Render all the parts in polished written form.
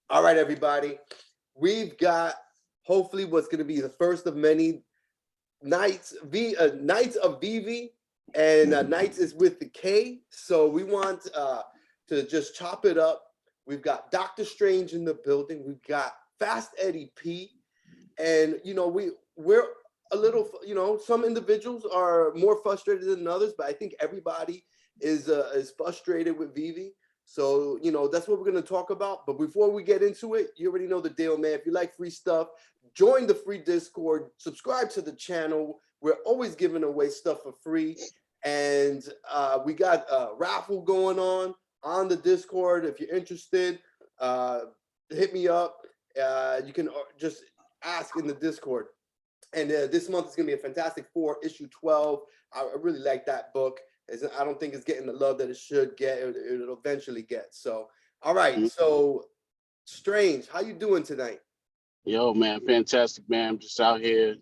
All right, everybody. We've got hopefully what's going to be the first of many nights of Veve, and nights is with the K. So we want to just chop it up. We've got Doctor Strange in the building. We've got Fast Eddie P, and we're a little. Some individuals are more frustrated than others, but I think everybody is frustrated with Veve. So that's what we're gonna talk about. But before we get into it, you already know the deal, man. If you like free stuff, join the free Discord, subscribe to the channel. We're always giving away stuff for free, and we got a raffle going on the Discord. If you're interested, uh, hit me up. You can just ask in the Discord. And this month is going to be a Fantastic Four issue 12. I really like that book. I don't think it's getting the love that it should get. It'll eventually get. So, all right. Mhm. So, Strange, how you doing tonight? Yo, man, fantastic, man. I'm just out here,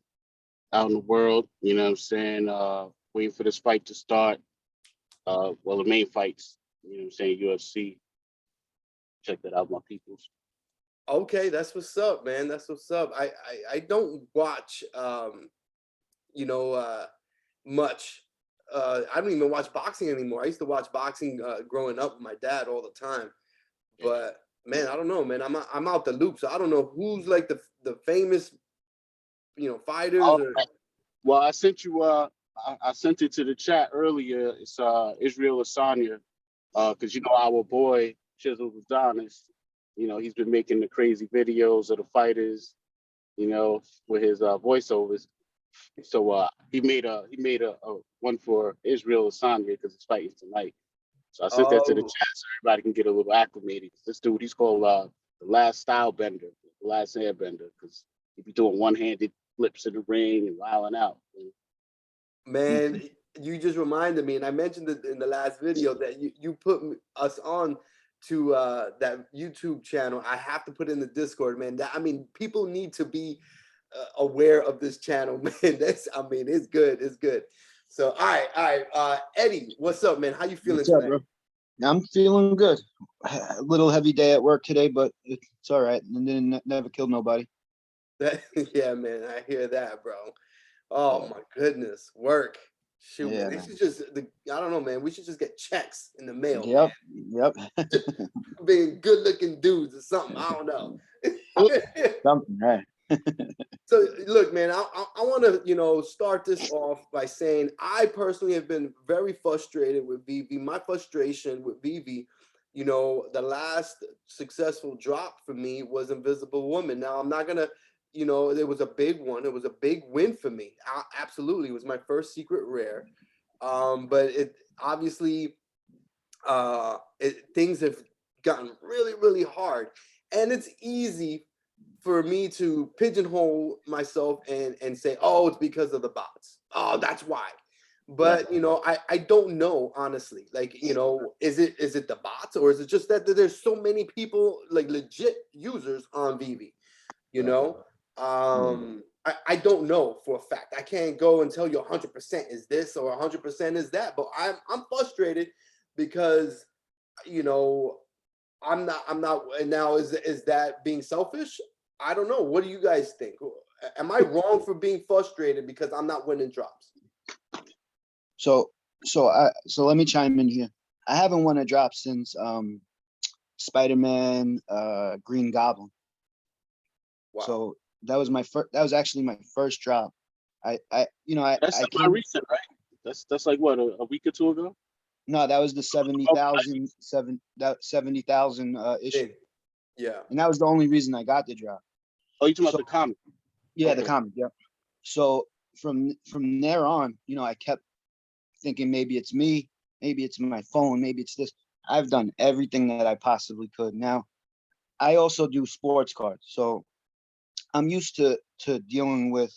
out in the world, you know what I'm saying? Waiting for this fight to start. Well, the main fights, you know what I'm saying? UFC. Check that out, my peoples. Okay, that's what's up, man. That's what's up. I don't watch you know much. I don't even watch boxing anymore. I used to watch boxing growing up with my dad all the time. Yeah. But man, I don't know, man. I'm out the loop, so I don't know who's like the famous fighters Oh, or. well, I sent you, I sent it to the chat earlier. It's Israel Asanya, because, our boy, Chisel Adonis, he's been making the crazy videos of the fighters, with his voiceovers. So he made a one for Israel Asanya because it's fighting tonight. So I sent that to the Oh, chat so everybody can get a little acclimated. This dude, he's called the Last Style Bender, the Last Airbender, because he be doing one-handed flips in the ring and wilding out. man, you just reminded me, and I mentioned it in the last video that you put us on to that YouTube channel. I have to put in the Discord, man. That I mean, people need to be aware of this channel, man. It's good. It's good. So, all right. Eddie, what's up, man? How you feeling What's up, tonight? bro? I'm feeling good. A little heavy day at work today, but it's all right. And then never killed nobody. Yeah, man. I hear that, bro. Oh my goodness, work. Shoot, man. Yeah, They man. should just. I don't know, man. We should just get checks in the mail, Yep, yep. man. Being good-looking dudes or something. I don't know. Something, right? So look, man, I want to start this off by saying I personally have been very frustrated with Veve. My frustration with Veve, the last successful drop for me was Invisible Woman. Now I'm not gonna, it was a big one. It was a big win for me. Absolutely, it was my first secret rare. But it obviously things have gotten really, really hard, and it's easy for me to pigeonhole myself and say, oh, it's because of the bots. Oh, that's why. Yeah. But I don't know honestly. Like, is it the bots, or is it just that there's so many people, like legit users on Veve? You Right. know, Mm. I don't know for a fact. I can't go and tell you 100% is this or 100% is that. But I'm frustrated because you know I'm not. And now is that being selfish? I don't know. What do you guys think? Am I wrong for being frustrated because I'm not winning drops? So, so let me chime in here. I haven't won a drop since Spider-Man, Green Goblin. Wow. So that was my first. That was actually my first drop. That's I semi came. recent, right? That's like what, a week or two ago? No, that was the Oh, 70,000 issue, Big. Yeah. and that was the only reason I got the drop. oh, you talking about So the comic? yeah, the Okay. comic. Yeah. So from there on, I kept thinking maybe it's me, maybe it's my phone, maybe it's this. I've done everything that I possibly could. Now, I also do sports cards, so I'm used to dealing with,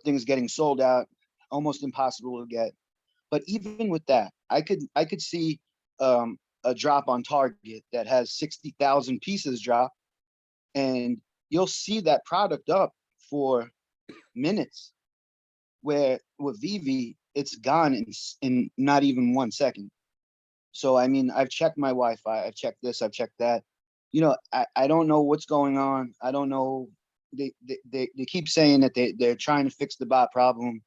things getting sold out, almost impossible to get. But even with that, I could see a drop on Target that has 60,000 pieces drop, and you'll see that product up for minutes. Where with Vivi, it's gone in not even 1 second. So I mean, I've checked my Wi-Fi, I've checked this, I've checked that. I don't know what's going on. I don't know. They keep saying that they're trying to fix the bot problem.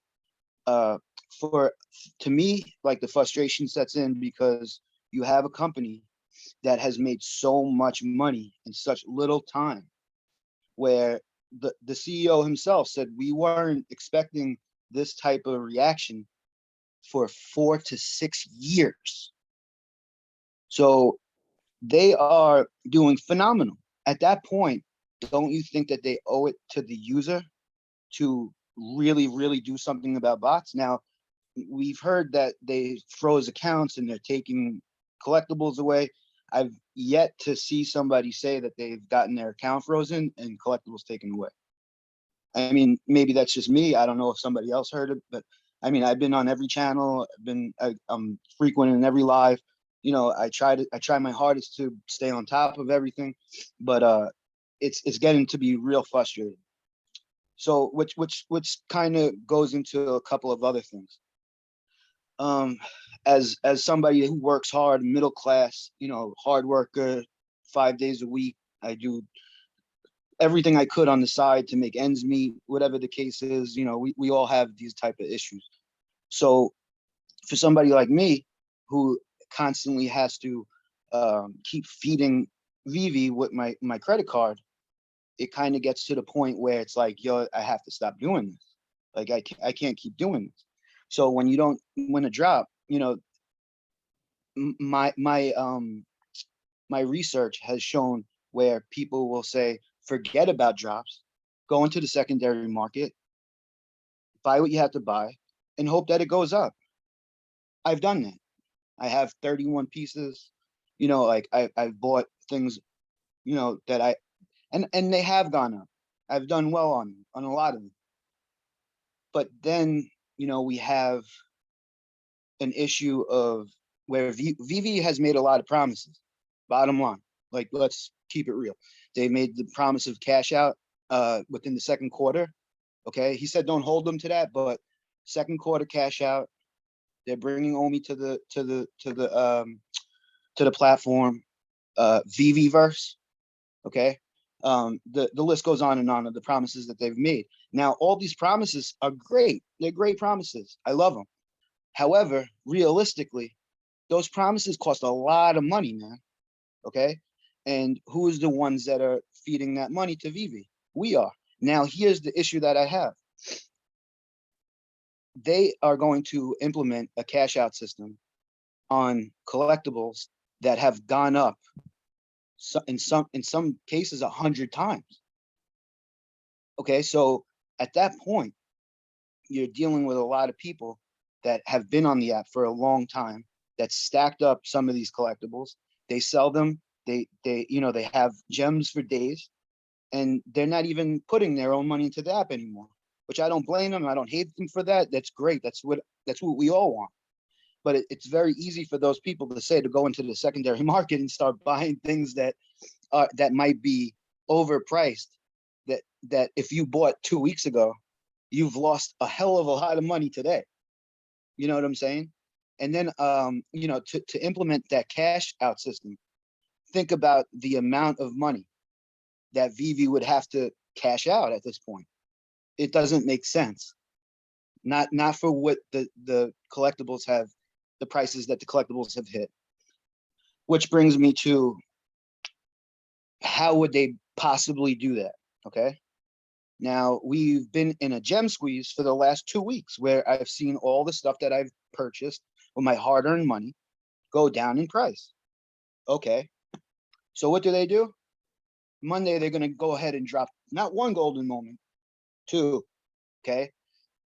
Uh, for to me, like the frustration sets in because you have a company that has made so much money in such little time, where the CEO himself said we weren't expecting this type of reaction for 4 to 6 years. So they are doing phenomenal. At that point, don't you think that they owe it to the user to really, really do something about bots? Now, we've heard that they froze accounts and they're taking collectibles away. I've yet to see somebody say that they've gotten their account frozen and collectibles taken away. I mean, maybe that's just me. I don't know if somebody else heard it, but I mean, I've been on every channel. I'm frequent in every live. I try my hardest to stay on top of everything, but it's getting to be real frustrating. So, which kind of goes into a couple of other things. Um, as somebody who works hard, middle class, hard worker, 5 days a week, I do everything I could on the side to make ends meet, whatever the case is. We all have these type of issues. So for somebody like me who constantly has to keep feeding Veve with my credit card, it kind of gets to the point where it's like, yo, I have to stop doing this. Like I can't keep doing this. So when you don't win a drop, my research has shown where people will say, forget about drops, go into the secondary market, buy what you have to buy, and hope that it goes up. I've done that. I have 31 pieces. Like I've bought things, that and they have gone up. I've done well on a lot of them. But then, we have an issue of where Veve has made a lot of promises. Bottom line, like, let's keep it real. They made the promise of cash out within the second quarter. Okay, he said don't hold them to that, but second quarter cash out. They're bringing Omi to the platform. Veveverse. Okay, the list goes on and on of the promises that they've made. Now, all these promises are great. They're great promises. I love them. However, realistically, those promises cost a lot of money, man. Okay, and who is the ones that are feeding that money to Veve? We are. Now, here's the issue that I have. They are going to implement a cash out system on collectibles that have gone up in some cases 100 times. Okay, so at that point, you're dealing with a lot of people that have been on the app for a long time, that stacked up some of these collectibles. They sell them. They have gems for days, and they're not even putting their own money into the app anymore, which I don't blame them. I don't hate them for that. That's great. That's what we all want. But it's very easy for those people to say to go into the secondary market and start buying things that might be overpriced. That if you bought 2 weeks ago, you've lost a hell of a lot of money today. You know what I'm saying? And then to implement that cash out system, think about the amount of money that Veve would have to cash out at this point. It doesn't make sense. Not for what the collectibles have, the prices that the collectibles have hit. Which brings me to, how would they possibly do that? Okay. Now, we've been in a gem squeeze for the last 2 weeks where I've seen all the stuff that I've purchased with my hard-earned money go down in price. Okay. So what do? Monday, they're going to go ahead and drop not one golden moment, 2. Okay.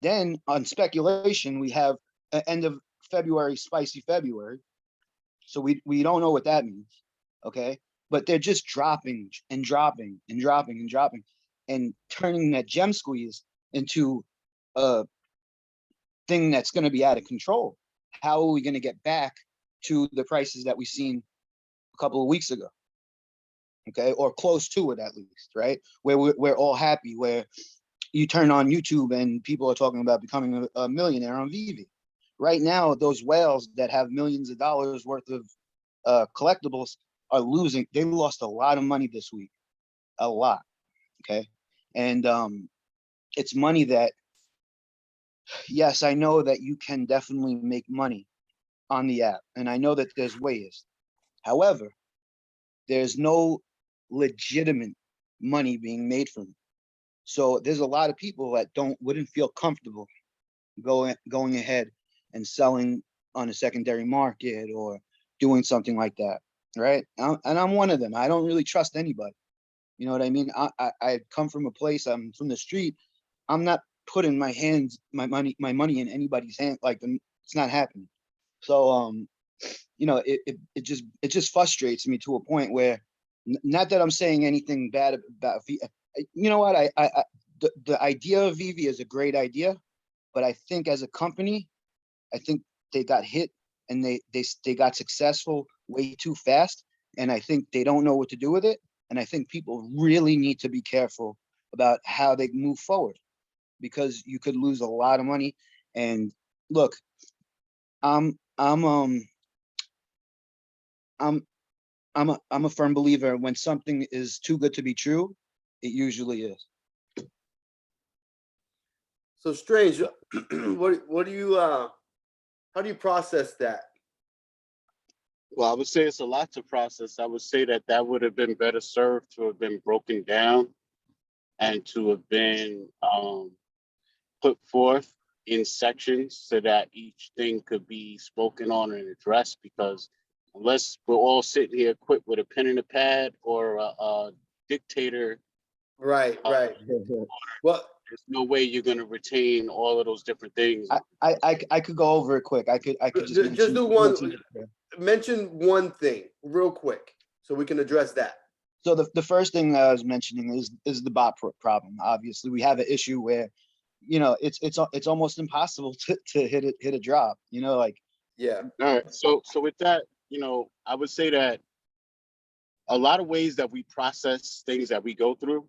Then on speculation, we have an end of February, spicy February. So we don't know what that means. Okay. But they're just dropping and dropping and dropping and dropping and turning that gem squeeze into a thing that's going to be out of control. How are we going to get back to the prices that we seen a couple of weeks ago? Okay, or close to it at least, right? Where we're all happy, where you turn on YouTube and people are talking about becoming a millionaire on Veve. Right now, those whales that have millions of dollars worth of collectibles, are losing. They lost a lot of money this week, a lot. Okay, and it's money that, yes, I know that you can definitely make money on the app, and I know that there's ways. However, there's no legitimate money being made from it. So there's a lot of people that wouldn't feel comfortable going ahead and selling on a secondary market or doing something like that, right? And I'm one of them. I don't really trust anybody. You know what I mean? I come from a place. I'm from the street. I'm not putting my money in anybody's hand. Like, it's not happening. So it just frustrates me to a point where, not that I'm saying anything bad about you know what, the idea of Veve is a great idea, but I think as a company, I think they got hit, and they got successful way too fast, and I think they don't know what to do with it, and I think people really need to be careful about how they move forward, because you could lose a lot of money. And look, I'm I'm um I'm I'm a firm believer, when something is too good to be true, it usually is. So Strange, what do you how do you process that? Well, I would say it's a lot to process. I would say that that would have been better served to have been broken down and to have been put forth in sections so that each thing could be spoken on and addressed. Because unless we're all sitting here equipped with a pen and a pad or a dictator, Right, right. Well, there's no way you're going to retain all of those different things. I could go over it quick. I could just just do mention one. Mention one thing real quick so we can address that. So the first thing that I was mentioning is the bot problem. Obviously, we have an issue where, it's almost impossible to hit a drop. Like, Yeah. All right. So with that, I would say that a lot of ways that we process things that we go through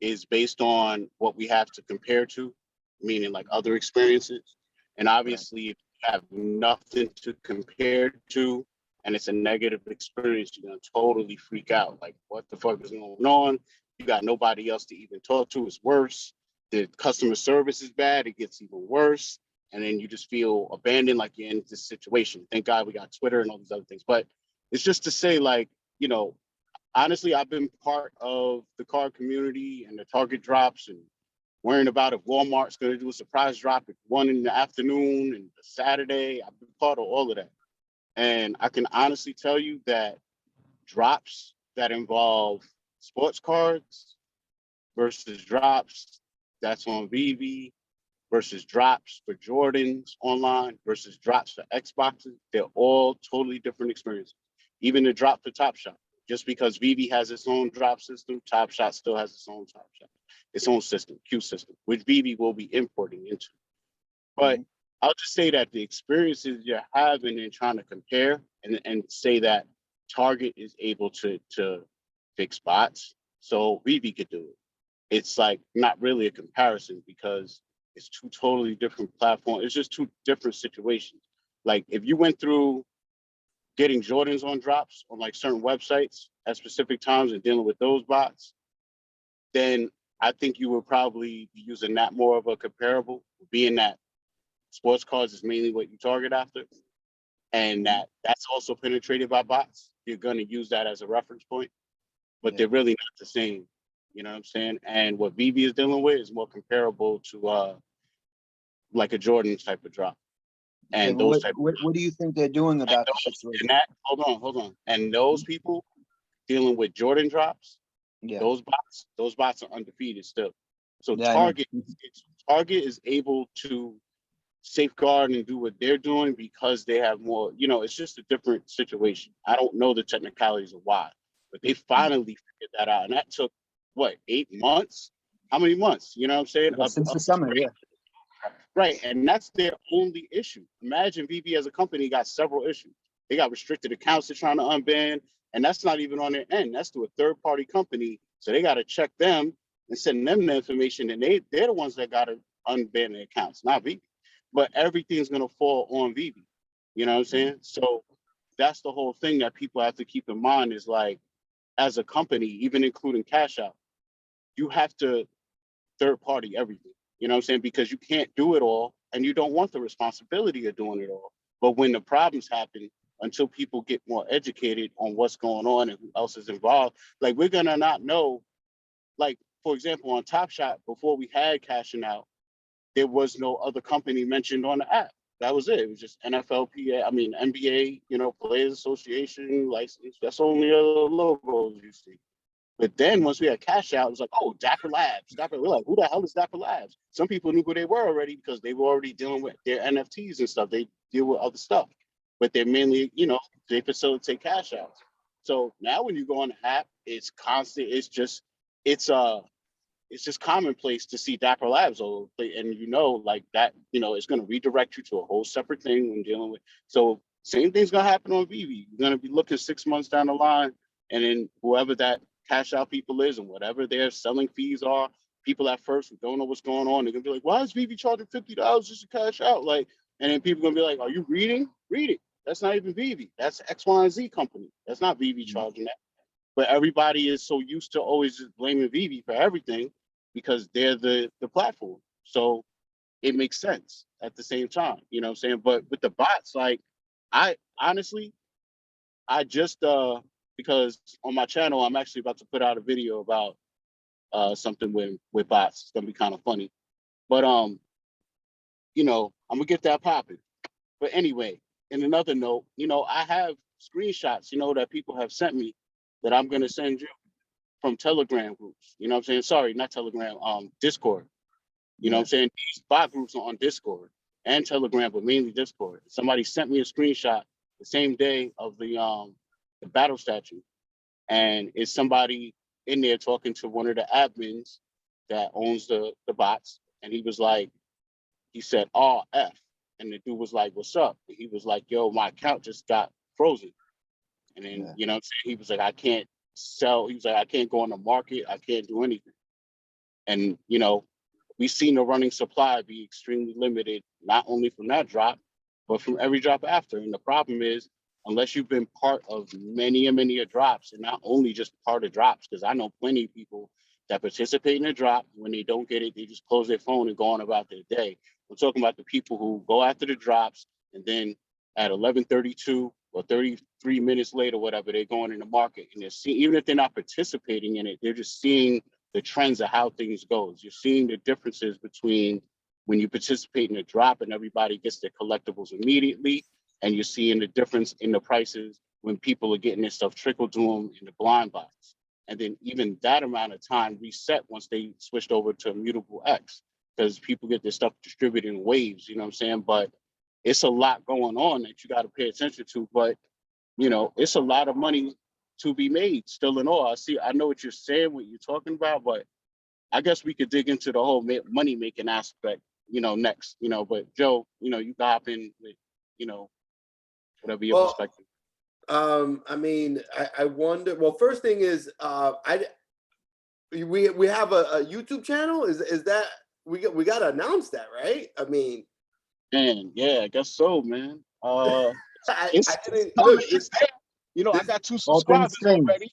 is based on what we have to compare to, meaning like other experiences. And obviously, if you have nothing to compare to and it's a negative experience, you're gonna totally freak out. Like, what the fuck is going on? You got nobody else to even talk to. It's worse. The customer service is bad. It gets even worse. And then you just feel abandoned, like you're in this situation. Thank God we got Twitter and all these other things. But it's just to say, like, honestly, I've been part of the car community and the Target drops and worrying about if Walmart's going to do a surprise drop at 1 in the afternoon and Saturday. I've been part of all of that. And I can honestly tell you that drops that involve sports cards versus drops that's on Veve versus drops for Jordans online versus drops for Xboxes, they're all totally different experiences. Even the drop for Top Shot. Just because Veve has its own drop system, Top Shot still has its own Top Shot, its own system, Q system, which Veve will be importing into. But I'll just say that the experiences you're having and trying to compare and say that Target is able to fix bots, so Veve could do it. It's like not really a comparison because it's two totally different platforms. It's just two different situations. Like if you went through getting Jordans on drops on like certain websites at specific times and dealing with those bots, then I think you would probably be using that more of a comparable, being that sports cards is mainly what you target after, and that's also penetrated by bots. You're going to use that as a reference point, but they're really not the same. You know what I'm saying? And what Veve is dealing with is more comparable to like a Jordan type of drop. And those type what do you think they're doing about the situation? hold on. And those people dealing with Jordan drops, Yeah. those bots are undefeated still. So Yeah, Target is able to safeguard and do what they're doing because they have more, it's just a different situation. I don't know the technicalities of why, but they finally figured that out. And that took what, 8 months? How many months? You know what I'm saying? Since the summer, yeah. Right. And that's their only issue. Imagine Veve as a company got several issues. They got restricted accounts they're trying to unban, and that's not even on their end. That's through a third party company. So they got to check them and send them the information. And they're the ones that got to unban the accounts, not Veve. But everything's going to fall on Veve. You know what I'm saying? So that's the whole thing that people have to keep in mind is like, as a company, even including Cash Out, you have to third party everything. You know what I'm saying? Because you can't do it all and you don't want the responsibility of doing it all. But when the problems happen, until people get more educated on what's going on and who else is involved, like we're gonna not know. Like, for example, on Top Shot, before we had Cashing Out, there was no other company mentioned on the app. That was it. It was just NFLPA, I mean NBA, you know, Players Association license. That's only other logos you see. But then once we had Cash Out, it was like, oh, Dapper Labs. Dapper, we're like, who the hell is Dapper Labs? Some people knew who they were already because they were already dealing with their NFTs and stuff. They deal with other stuff, but they're mainly, you know, they facilitate cash outs. So now when you go on the app, it's constant. It's uh it's just commonplace to see Dapper Labs, and you know, like that, you know, it's going to redirect you to a whole separate thing when dealing with. So same thing's going to happen on Veve. You're going to be looking 6 months down the line, and then whoever that cash out people is and whatever their selling fees are, people at first who don't know what's going on, they're going to be like, why is Veve charging $50 just to cash out? Like, and then people going to be like, are you reading? Read it. That's not even Veve. That's X, Y, and Z company. That's not Veve charging that. But everybody is so used to always just blaming Veve for everything because they're the platform. So it makes sense at the same time, you know what I'm saying? But with the bots, like I honestly, I just because on my channel, I'm actually about to put out a video about something with bots. It's gonna be kind of funny. But you know, I'm gonna get that popping. But anyway, in another note, you know, I have screenshots, you know, that people have sent me that I'm gonna send you from Telegram groups. You know what I'm saying? Sorry, not Telegram, Discord. You know what I'm saying? These bot groups are on Discord and Telegram, but mainly Discord. Somebody sent me a screenshot the same day of the battle statue. And it's somebody in there talking to one of the admins that owns the bots. And he was like, he said, RF. And the dude was like, what's up? And he was like, yo, my account just got frozen. And then, you know what I'm saying? He was like, I can't sell. He was like, I can't go on the market. I can't do anything. And, you know, we've seen the running supply be extremely limited, not only from that drop, but from every drop after. And the problem is, unless you've been part of many and many drops, and not only just part of drops, because I know plenty of people that participate in a drop. When they don't get it, they just close their phone and go on about their day. I'm talking about the people who go after the drops, and then at 11:32 or 33 minutes later, whatever, they're going in the market, and they're seeing, even if they're not participating in it, they're just seeing the trends of how things goes. You're seeing the differences between when you participate in a drop and everybody gets their collectibles immediately, and you're seeing the difference in the prices when people are getting their stuff trickled to them in the blind box. And then even that amount of time reset once they switched over to Immutable X, because people get their stuff distributed in waves, you know what I'm saying? But it's a lot going on that you got to pay attention to. But, you know, it's a lot of money to be made still in all. I know what you're saying, what you're talking about, but I guess we could dig into the whole money making aspect, you know, next, you know, but Joe, you know, you got hop in with, you know, whatever your perspective. I mean, I wonder, well, first thing is, we have a YouTube channel. Is that, we got to announce that, right? I mean, Man, yeah, I guess so, man. I didn't look. You know, I got 2 All things subscribers strange. already.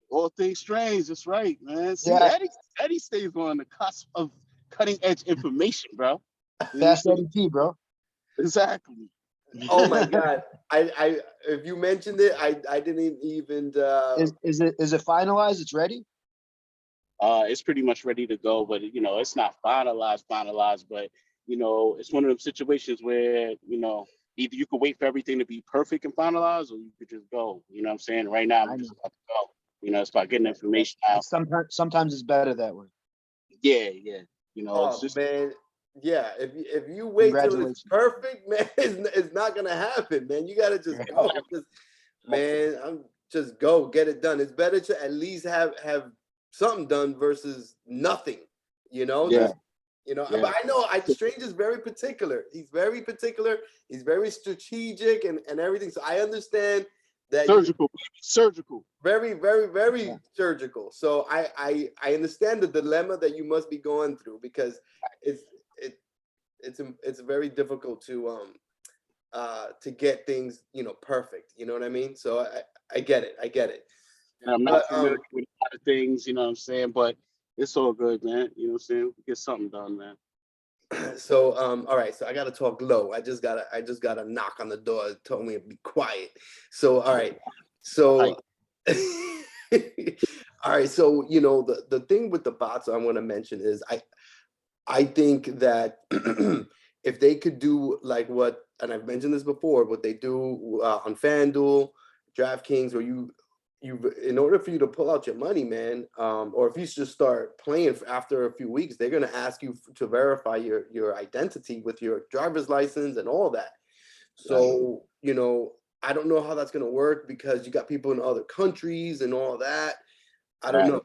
All things strange. That's right, man. See, Yeah. Eddie stays on the cusp of cutting edge information, bro. Fast Eddie P, bro. Exactly. Oh my God. I if you mentioned it, I didn't even Is it finalized? It's ready? It's pretty much ready to go, but you know, it's not finalized, but you know, it's one of those situations where, you know, either you could wait for everything to be perfect and finalized, or you could just go. You know what I'm saying? Right now, I'm just about to go. You know, it's about getting information out. Sometimes it's better that way. Yeah, yeah. You know, it's oh just man. Yeah, if you wait till it's Congratulations. perfect, man, it's not gonna happen, man. You gotta just go. Just, man, I'm just go get it done. It's better to at least have something done versus nothing. You know, yeah, just yeah. but I know Strange is very particular. He's very particular. He's very strategic and everything. So I understand that surgical. very, very, very surgical. So I understand the dilemma that you must be going through, because it's very difficult to to get things, you know, perfect. You know what I mean? So I get it. I get it. And I'm not But familiar with a lot of things, you know what I'm saying? But it's all good, man. You know what I'm saying? We get something done, man. so all right, so I gotta talk low. I just got a knock on the door. It told me to be quiet. So all right. So all right, so you know, the thing with the bots I want to mention is I think that if they could do like what, and I've mentioned this before, what they do on FanDuel, DraftKings, where you in order for you to pull out your money, man, or if you just start playing after a few weeks, they're gonna ask you to verify your identity with your driver's license and all that. So you know, I don't know how that's gonna work because you got people in other countries and all that. I don't know.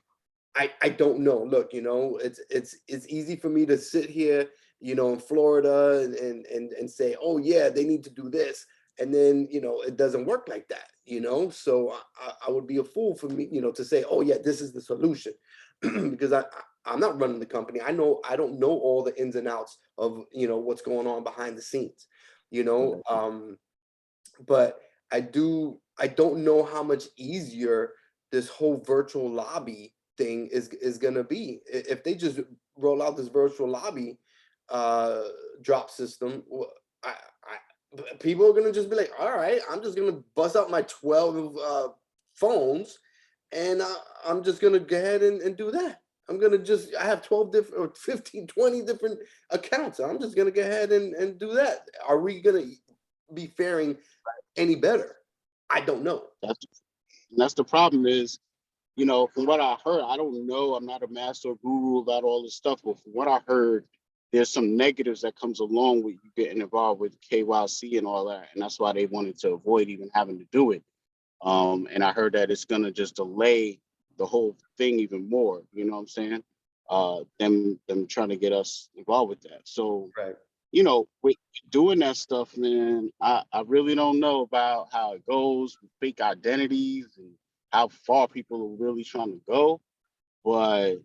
I don't know. Look, you know, it's easy for me to sit here, you know, in Florida and say, oh yeah, they need to do this, and then you know it doesn't work like that, you know. So I would be a fool for me, you know, to say, oh yeah, this is the solution, because I'm not running the company. I don't know all the ins and outs of you know what's going on behind the scenes, you know. But I don't know how much easier this whole virtual lobby thing is gonna be. If they just roll out this virtual lobby drop system, people are gonna just be like, all right, I'm just gonna bust out my 12 phones and I'm just gonna go ahead and do that. I have 12 different or 15, 20 different accounts. I'm just gonna go ahead and do that. Are we gonna be faring any better? I don't know. That's the problem is, you know, from what I heard, I don't know, I'm not a master guru about all this stuff, but from what I heard, there's some negatives that comes along with you getting involved with KYC and all that. And that's why they wanted to avoid even having to do it. And I heard that it's gonna just delay the whole thing even more, you know what I'm saying? Them trying to get us involved with that. So, Right. you know, with doing that stuff, man, I really don't know about how it goes with fake identities and how far people are really trying to go. But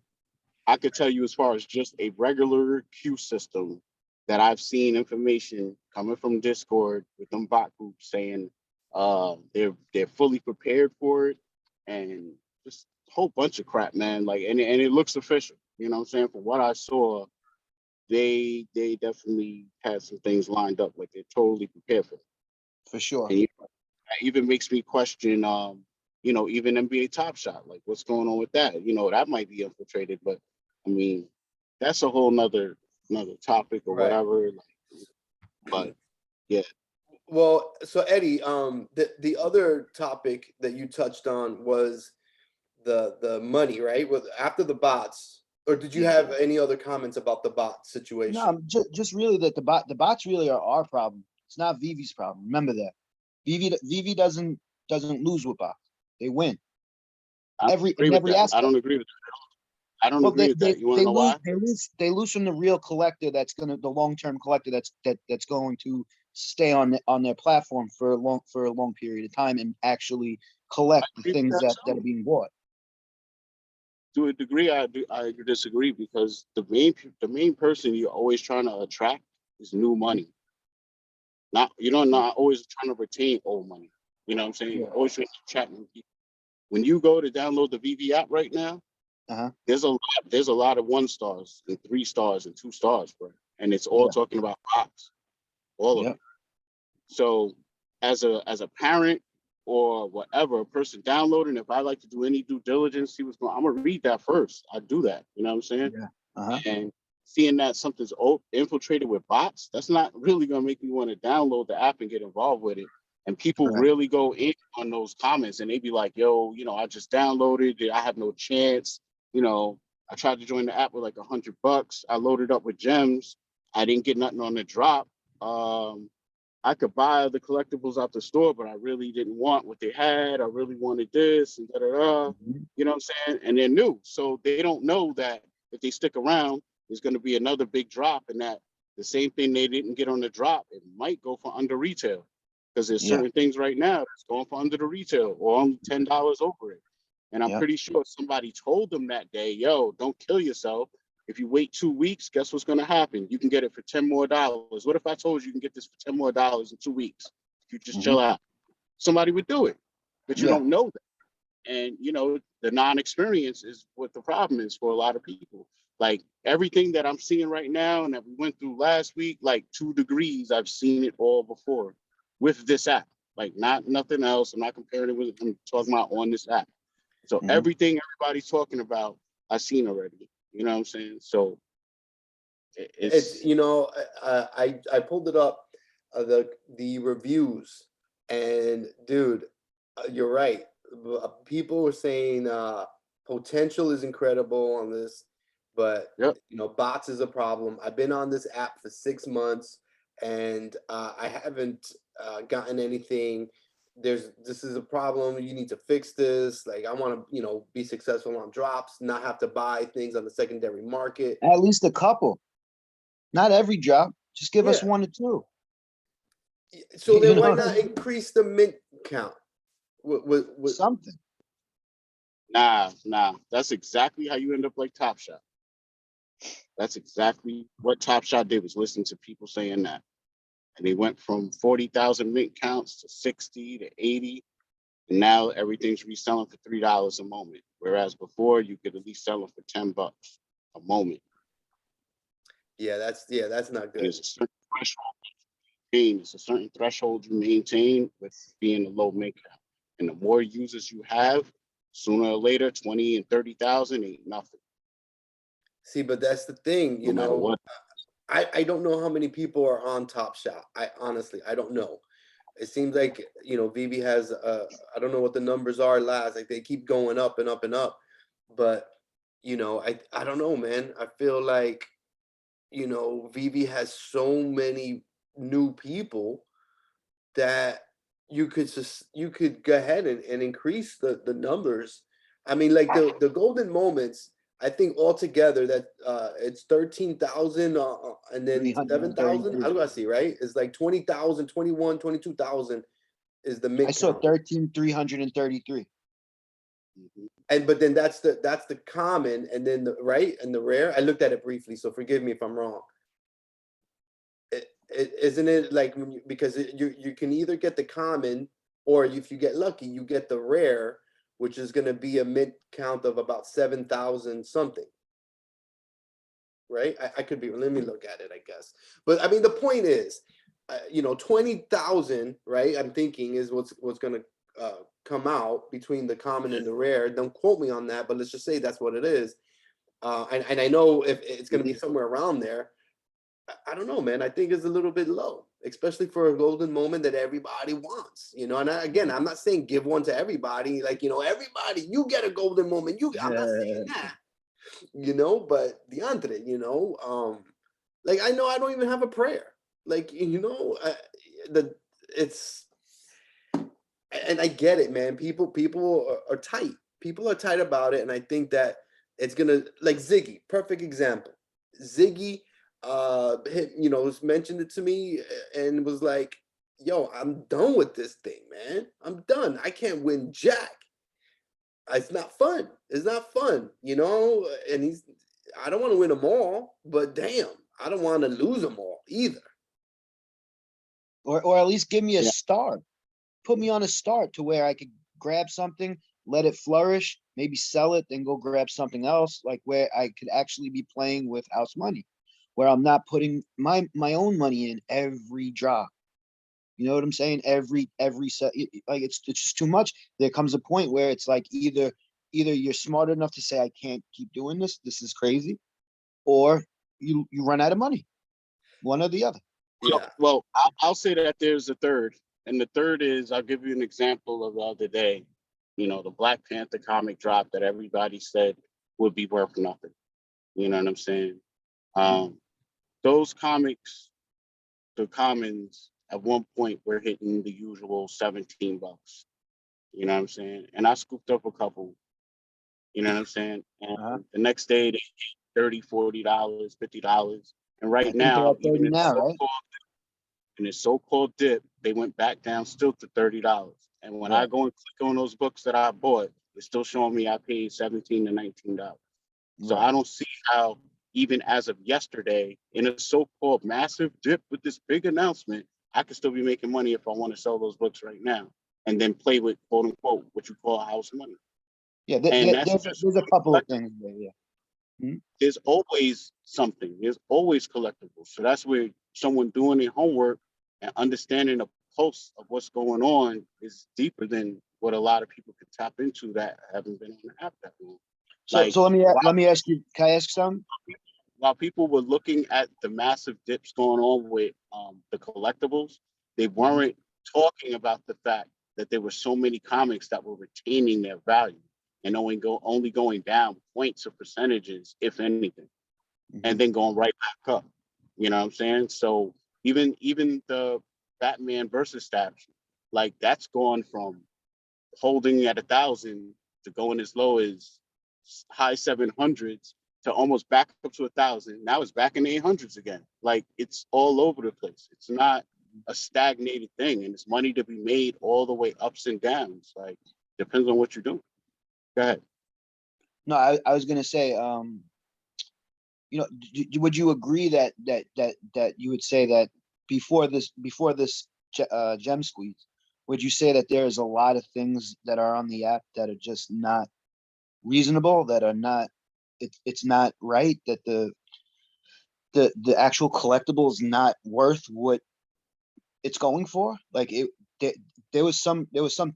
I could tell you as far as just a regular queue system that I've seen information coming from Discord with them bot groups saying they're fully prepared for it and just a whole bunch of crap, man. Like and it looks official. You know what I'm saying? From what I saw, they definitely had some things lined up, like they're totally prepared for it. For sure. And that even makes me question, you know, even NBA Top Shot, like what's going on with that? You know, that might be infiltrated, but I mean, that's a whole nother topic or Right. whatever. Like, but yeah. Well, so Eddie, the other topic that you touched on was the money, right? With after the bots, or did you have any other comments about the bot situation? No, just really that the bots really are our problem. It's not Vivi's problem. Remember that. Vivi doesn't lose with bots. They win. I don't agree In with every that. I aspect. don't agree with that. I don't Well, agree with that. You want to know why? they lose from the real collector that's gonna the long-term collector that's going to stay on their platform for a long period of time and actually collect the Agree with things that that are too. being bought. To a degree, I disagree because the main person you're always trying to attract is new money. Not not always trying to retain old money. You know what I'm saying? Yeah. You're always trying to attract new people. When you go to download the VV app right now, Uh-huh. there's a lot of 1 stars and 3 stars and 2 stars, bro. And it's all Yeah. talking about bots, all of Yeah. it. So as a parent or whatever, a person downloading, if I like to do any due diligence, see what's going on, I'm gonna read that first. I do that. You know what I'm saying? Yeah. Uh-huh. And seeing that something's infiltrated with bots, that's not really gonna make me want to download the app and get involved with it. And people Correct. really go in on those comments and they be like, yo, you know, I just downloaded it. I have no chance. You know, I tried to join the app with like $100. I loaded up with gems. I didn't get nothing on the drop. I could buy the collectibles out the store, but I really didn't want what they had. I really wanted this and da da da. Mhm. You know what I'm saying? And they're new. So they don't know that if they stick around, there's going to be another big drop and that the same thing they didn't get on the drop, it might go for under retail. Because there's Yeah. certain things right now that's going for under the retail or only $10 over it. And I'm Yeah. pretty sure somebody told them that day, yo, don't kill yourself. If you wait 2 weeks, guess what's going to happen? You can get it for $10 more. What if I told you can get this for $10 more in 2 weeks? If you just chill out, somebody would do it, but you don't know that. And you know, the non-experience is what the problem is for a lot of people. Like everything that I'm seeing right now and that we went through last week, like 2 degrees, I've seen it all before with this app. Like nothing else. I'm not comparing it with, I'm talking about on this app. So everything everybody's talking about, I've seen already. You know what I'm saying? So it's you know, I pulled it up, the reviews, and dude, you're right. People were saying potential is incredible on this, but yep. you know, bots is a problem. I've been on this app for 6 months, and I haven't gotten anything. This is a problem. You need to fix this. Like, I want to, you know, be successful on drops, not have to buy things on the secondary market. At least a couple. Not every drop. Just give us Yeah. 1 or 2. So then You why know? not increase the mint count? With Something. Nah. That's exactly how you end up like Top Shot. That's exactly what Top Shot did, was listen to people saying that. And they went from 40,000 mint counts to 60 to 80. And now everything's reselling for $3 a moment. Whereas before you could at least sell them for $10 a moment. Yeah, that's not good. And it's a certain threshold you maintain with being a low mint count. And the more users you have, sooner or later, 20 and 30,000 ain't nothing. See, but that's the thing, you No matter know. what. I don't know how many people are on Top Shot. I honestly, I don't know. It seems like, you know, Veve has I don't know what the numbers are last. Like, they keep going up and up and up. But, you know, I don't know, man. I feel like, you know, Veve has so many new people that you could go ahead and increase the numbers. I mean, like the golden moments, I think altogether that it's 13,000 and then 7,000. 333. Algo así, right? It's like 20,000, 21, 22,000 is the I mint saw count. 13,333. And but then that's the common, and then the right and the rare. I looked at it briefly, so forgive me if I'm wrong. Isn't it like because you can either get the common, or if you get lucky, you get the rare, which is going to be a mint count of about 7,000 something. Right? I could be. Let me look at it, I guess. But I mean, the point is, you know, 20,000, right? I'm thinking is what's going to come out between the common and the rare. Don't quote me on that, but let's just say that's what it is. And I know if it's going to be somewhere around there. I don't know, man. I think it's a little bit low, especially for a golden moment that everybody wants, you know. And again, I'm not saying give one to everybody, like, you know, everybody, you get a golden moment. I'm not saying that, you know, but DeAndre, you know, like, I know I don't even have a prayer, like, you know, it's, and I get it, man. People are tight. People are tight about it, and I think that it's gonna, like Ziggy, perfect example. Ziggy you know, mentioned it to me and was like, yo, I'm done with this thing, man. I'm done. I can't win jack. It's not fun. It's not fun, you know. And I don't want to win them all, but damn, I don't want to lose them all either. Or at least give me a Yeah. start. Put me on a start to where I could grab something, let it flourish, maybe sell it, then go grab something else, like where I could actually be playing with house money, where I'm not putting my own money in every drop. You know what I'm saying? Every set, like it's just too much. There comes a point where it's like either you're smart enough to say I can't keep doing this. This is crazy, or you run out of money. One or the other. Yeah. Well, I'll say that there's a third. And the third is, I'll give you an example of the other day. You know, the Black Panther comic drop that everybody said would be worth nothing. You know what I'm saying? Those comics, the commons, at one point were hitting the usual $17. You know what I'm saying? And I scooped up a couple. You know what I'm saying? And the next day they hit $30, $40, $50. And I right think they're now, at 30 even in now, right? this so-called dip, they went back down still to $30. And when I go and click on those books that I bought, it's still showing me I paid $17 to $19. So I don't see how even as of yesterday, in a so-called massive dip with this big announcement, I could still be making money if I want to sell those books right now and then play with quote unquote what you call house money. Yeah, And that's just there's a couple of things there. Yeah. Mhm. there's always something. There's always collectibles. So that's where someone doing their homework and understanding the pulse of what's going on is deeper than what a lot of people could tap into that haven't been on the app that long. So Like so while, let me ask you. Can I ask something? while people were looking at the massive dips going on with the collectibles, they Mhm. weren't talking about the fact that there were so many comics that were retaining their value and only going down points or percentages, if anything, and Mhm. then going right back up. You know what I'm saying? So even the Batman versus statue, like that's gone from holding at 1,000 to going as low as high 700s to almost back up to 1,000. Now it's back in the 800s again. Like it's all over the place. It's not a stagnated thing, and it's money to be made all the way ups and downs. Like depends on what you're doing. Go ahead. No, I was gonna say, would you agree that you would say that before this gem squeeze, would you say that there's a lot of things that are on the app that are just not reasonable, that are not, it's not right, that the actual collectible is not worth what it's going for? Like there, there was some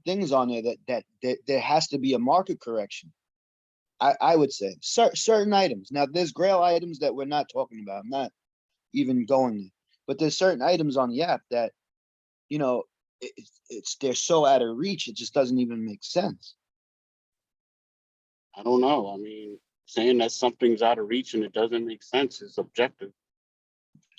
things on there that there has to be a market correction. I would say certain items. Now there's grail items that we're not talking about. I'm not even going there. But there's certain items on the app that, you know, it's they're so out of reach, it just doesn't even make sense. I don't know. I mean, saying that something's out of reach and it doesn't make sense is objective.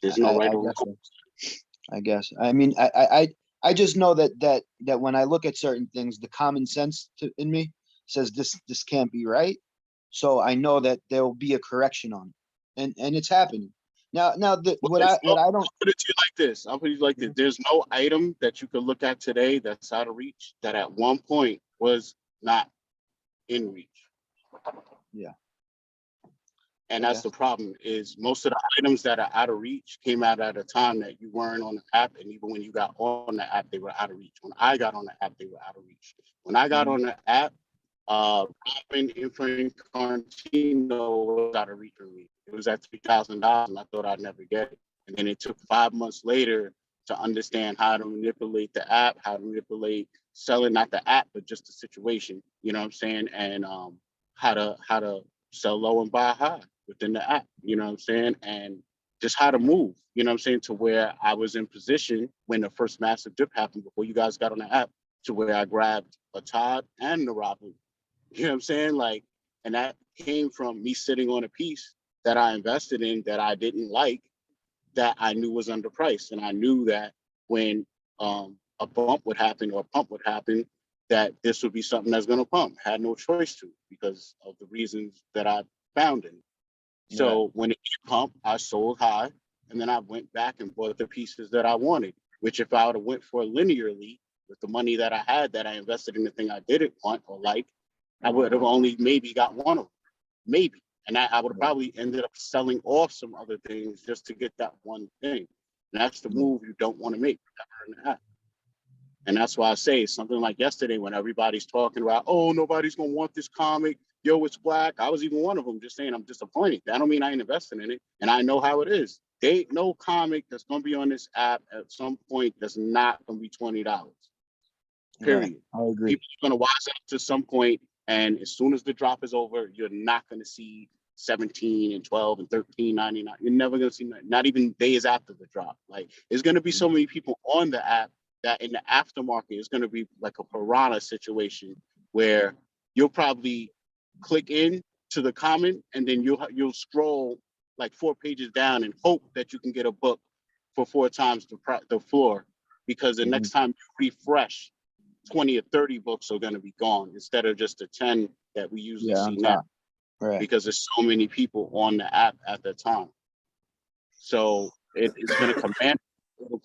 There's no I right or guess wrong. so. I guess. I mean, I just know that when I look at certain things, the common sense in me says this can't be right. So I know that there will be a correction on it, and it's happening now. Now Well, there's no, what I don't. I'll put it to you like this. I'll put it like this. Mhm. There's no item that you could look at today that's out of reach that at one point was not in reach. Yeah, And I that's the guess. problem is most of the items that are out of reach came out at a time that you weren't on the app. And even when you got on the app, they were out of reach. When I got on the app, they were out of reach. When I got Mhm. on the app, Robin Infantino was out of reach for me. It was at $3,000 and I thought I'd never get it. And then it took 5 months later to understand how to manipulate the app, how to manipulate selling, not the app, but just the situation, you know what I'm saying? And how to sell low and buy high within the app, you know what I'm saying? And just how to move, you know what I'm saying, to where I was in position when the first massive dip happened before you guys got on the app, to where I grabbed a Todd and the Robin. You know what I'm saying? Like, and that came from me sitting on a piece that I invested in that I didn't like, that I knew was underpriced. And I knew that when a bump would happen or a pump would happen, that this would be something that's going to pump. I had no choice to because of the reasons that I found in it. Right. So when it pumped, I sold high, and then I went back and bought the pieces that I wanted. Which, if I would have went for linearly with the money that I had that I invested in the thing I didn't want or like, I would have only maybe got one of them, maybe. And I would have Right. probably ended up selling off some other things just to get that one thing. And that's the Yeah. move you don't want to make. And that's why I say something like yesterday when everybody's talking about, oh, nobody's going to want this comic. Yo, it's black. I was even one of them just saying I'm disappointed. That don't mean I ain't investing in it. And I know how it is. There ain't no comic that's going to be on this app at some point that's not going to be $20. Right. Period. I agree. People are going to wise up to some point, and as soon as the drop is over, you're not going to see 17 and 12 and 13.99. You're never going to see not even days after the drop. Like there's going to be so many people on the app that in the aftermarket it's going to be like a piranha situation where you'll probably click in to the comment and then you'll scroll like 4 pages down and hope that you can get a book for 4 times the floor, because the Mhm. next time you refresh, 20 or 30 books are going to be gone instead of just the 10 that we usually Yeah, see on now, top. Right. because there's so many people on the app at the time. So it's going to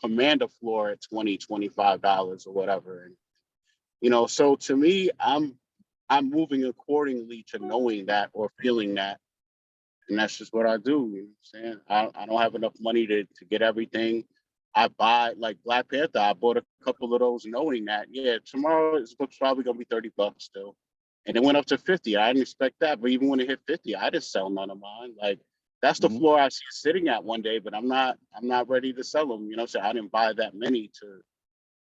command a floor at $20, $25 or whatever. And, so to me, I'm moving accordingly to knowing that or feeling that. And that's just what I do. You know what I'm saying? I don't have enough money to get everything. I buy like Black Panther. I bought a couple of those knowing that, yeah, tomorrow this book's probably gonna be $30 still. And it went up to 50. I didn't expect that. But even when it hit 50, I didn't sell none of mine. Like that's the Mhm. floor I see it sitting at one day, but I'm not ready to sell them. You know what I'm saying? I didn't buy that many to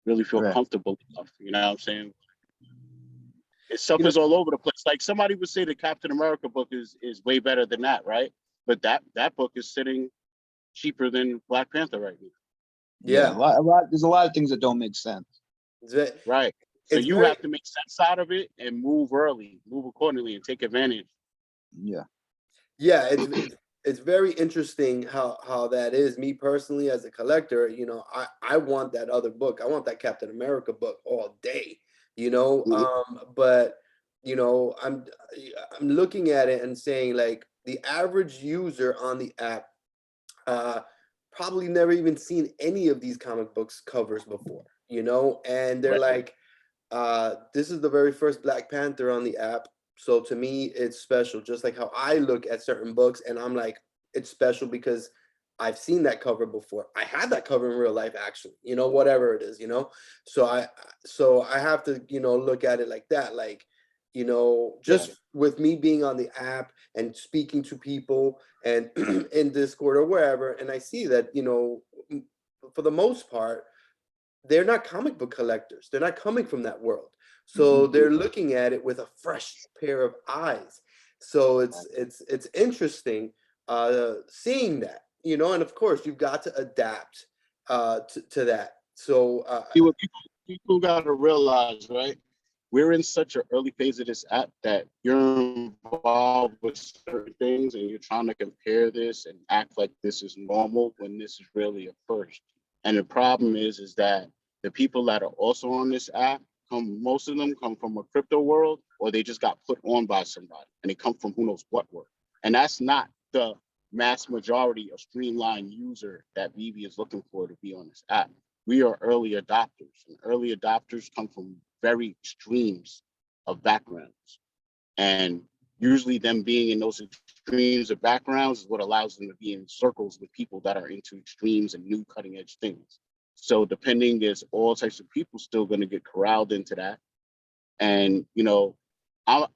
really feel Right. comfortable enough. You know what I'm saying? It You know, suffers all over the place. Like somebody would say the Captain America book is way better than that, right? But that book is sitting cheaper than Black Panther right now. Yeah, yeah, a lot. There's a lot of things that don't make sense. it's ve- Right. So it's you very have to make sense out of it and move early, move accordingly, and take advantage. Yeah. yeah, it's very interesting how that is. Me personally, as a collector, you know, I want that other book. I want that Captain America book all day. You know, Mhm. but you know, I'm looking at it and saying like the average user on the app uh, probably never even seen any of these comic books covers before. You know, and they're Right. like, this is the very first Black Panther on the app. So to me, it's special. Just like how I look at certain books and I'm like, it's special because I've seen that cover before. I had that cover in real life, actually. You know, whatever it is. You know, so I have to look at it like that. Like, Right. just with me being on the app and speaking to people and in Discord or wherever, and I see that for the most part they're not comic book collectors. They're not coming from that world. So Mhm. they're looking at it with a fresh pair of eyes. So it's interesting seeing that, and of course you've got to adapt to that. So See what people got to realize, right? We're in such an early phase of this app that you're involved with certain things and you're trying to compare this and act like this is normal when this is really a first. And the problem is that the people that are also on this app most of them come from a crypto world or they just got put on by somebody and they come from who knows what world. And that's not the mass majority of streamlined user that Veve is looking for to be on this app. We are early adopters, and early adopters come from very extremes of backgrounds. And usually them being in those extremes of backgrounds is what allows them to be in circles with people that are into extremes and new cutting edge things. So depending, there's all types of people still going to get corralled into that. And,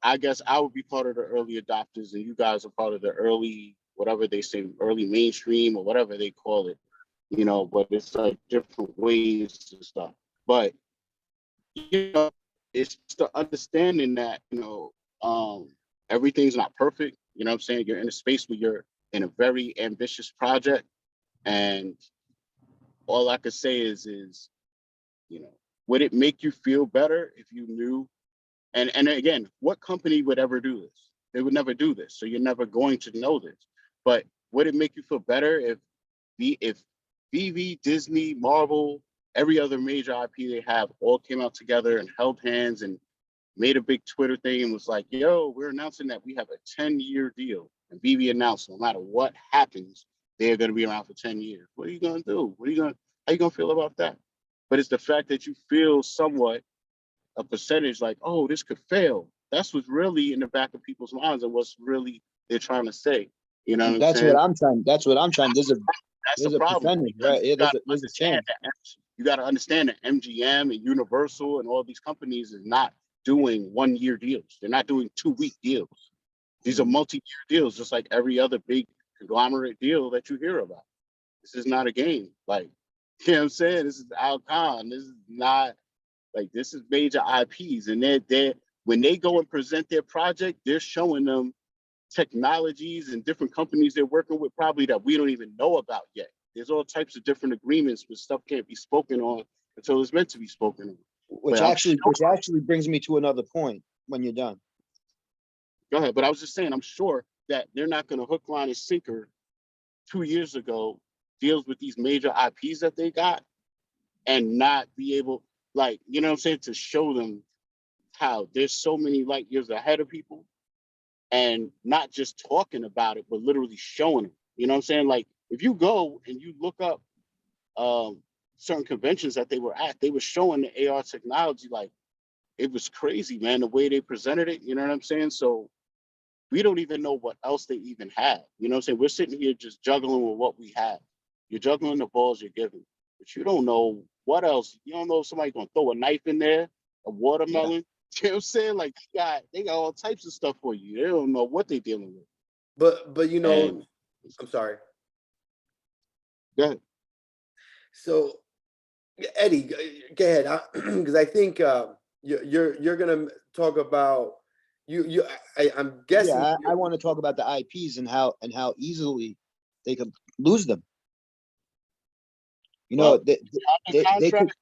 I guess I would be part of the early adopters and you guys are part of the early, whatever they say, early mainstream or whatever they call it, but it's like different ways and stuff. But, it's the understanding that, everything's not perfect. You know what I'm saying? You're in a space where you're in a very ambitious project. And all I could say is, would it make you feel better if you knew? And again, what company would ever do this? They would never do this. So you're never going to know this. But would it make you feel better if Veve, Disney, Marvel, every other major IP they have all came out together and held hands and made a big Twitter thing and was like, yo, we're announcing that we have a 10-year deal. And Veve announced no matter what happens, they're going to be around for 10 years. What are you going to do? How you going to feel about that? But it's the fact that you feel somewhat a percentage like, oh, this could fail. That's what's really in the back of people's minds and what's really they're trying to say. You know what I'm That's what saying? I'm trying. That's what I'm trying. That's the There's a problem percentage, right? because Yeah, you got to there's a understand chance. that you got to understand that MGM and Universal and all these companies is not doing 1-year deals. They're not doing 2-week deals. These are Mhm. multi-year deals, just like every other big conglomerate deal that you hear about. This is not a game. Like, you know what I'm saying? This is Alcon. This is not like this is major IPs. And they're when they go and present their project, they're showing them technologies and different companies they're working with probably that we don't even know about yet. There's all types of different agreements where stuff can't be spoken on until it's meant to be spoken on. But I'm sure, Which actually brings me to another point when you're done. go ahead. But I was just saying, I'm sure that they're not going to hook, line, and sinker 2 years ago deals with these major IPs that they got and not be able, like, you know what I'm saying, to show them how there's so many light years ahead of people and not just talking about it, but literally showing them. You know what I'm saying? Like if you go and you look up um, certain conventions that they were at, they were showing the AR technology. Like it was crazy, man, the way they presented it. You know what I'm saying? So we don't even know what else they even have. You know what I'm saying? We're sitting here just juggling with what we have. You're juggling the balls you're given, but you don't know what else. You don't know if somebody's gonna throw a knife in there, a watermelon. You know what I'm saying? Like they got all types of stuff for you. They don't know what they're dealing with. But you know, And I'm sorry. go ahead. So Eddie, go ahead, because I think you're gonna talk about I'm guessing. Yeah, I want to talk about the IPs and how easily they could lose them. You know, Well, they could.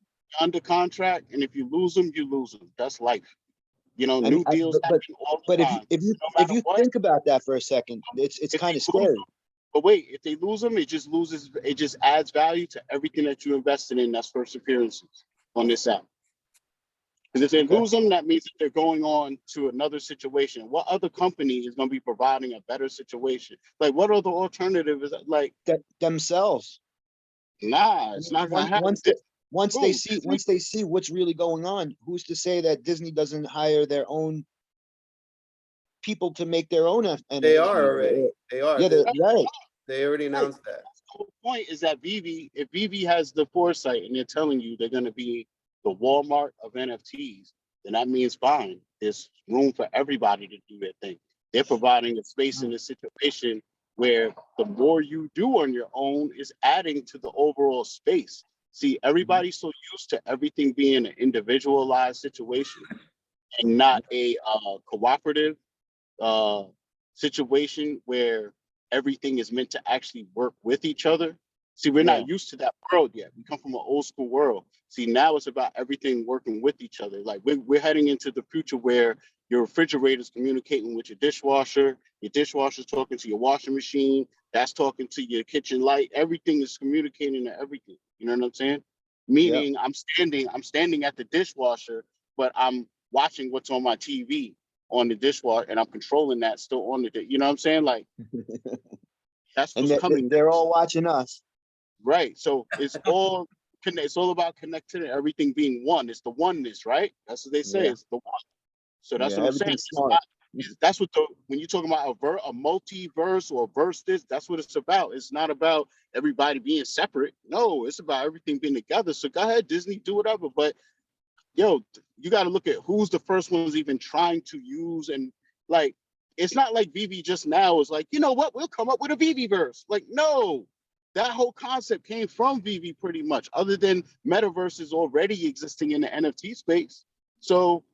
under contract, and if you lose them, you lose them. That's life. You know, I mean, new deals happen all the but time. No if matter you what, think about that for a second, it's if kind they of lose scary. them, but wait, if they lose them, it just adds value to everything that you invested in. That's first appearances on this app. Because if they Okay. lose them, that means that they're going on to another situation. What other company is going to be providing a better situation? Like, what other alternative is that? Like, Themselves. nah, it's not going to happen. Once Bro, they see what's really going on, who's to say that Disney doesn't hire their own people to make their own NFTs? They are already. They are. Yeah, right. They already right. announced that. The whole point is that Veve, if Veve has the foresight and they're telling you they're going to be the Walmart of NFTs, then that means fine. There's room for everybody to do their thing. They're providing a space in a situation where the more you do on your own is adding to the overall space. See, everybody's so used to everything being an individualized situation and not a cooperative uh, situation where everything is meant to actually work with each other. See, we're Yeah. not used to that world yet. We come from an old school world. See, now it's about everything working with each other. Like we're heading into the future where your refrigerator's communicating with your dishwasher's talking to your washing machine, that's talking to your kitchen light. Everything is communicating to everything. You know what I'm saying? Yeah. Meaning I'm standing at the dishwasher, but I'm watching what's on my TV on the dishwasher and I'm controlling that still on you know what I'm saying? Like that's And what's coming they're next. all watching us. Right. So it's all about connectivity, everything being one. It's the oneness, right? That's what they say. Yeah. It's the one. So that's Yeah. what I'm saying. Everything's smart. That's what when you're talking about a multiverse or a verse, that's what it's about. It's not about everybody being separate. No, it's about everything being together. So go ahead, Disney, do whatever. But yo, you got to look at who's the first ones even trying to use and like. It's not like Veve just now is like, you know what, we'll come up with a Veve verse. Like, no, that whole concept came from Veve pretty much, other than metaverses already existing in the NFT space. So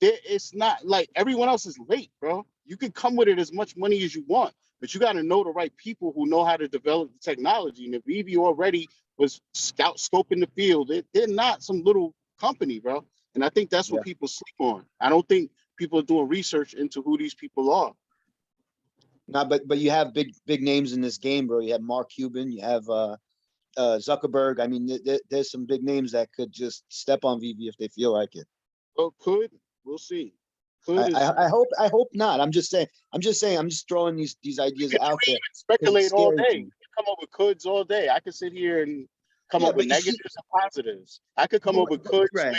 it's not like everyone else is late, bro. You can come with it as much money as you want, but you got to know the right people who know how to develop the technology. And if Veve already was scoping the field, they're not some little company, bro. And I think that's what Yeah. people sleep on. I don't think people are doing research into who these people are. No, but you have big names in this game, bro. You have Mark Cuban, you have Zuckerberg. I mean, there's some big names that could just step on Veve if they feel like it. Oh, we'll see. I hope not. I'm just saying. I'm just throwing these ideas out there. It's Speculate all scary day. to me. Come up with coulds all day. I could sit here and come Yeah, up with but you see, negatives and positives. I could come up with coulds right.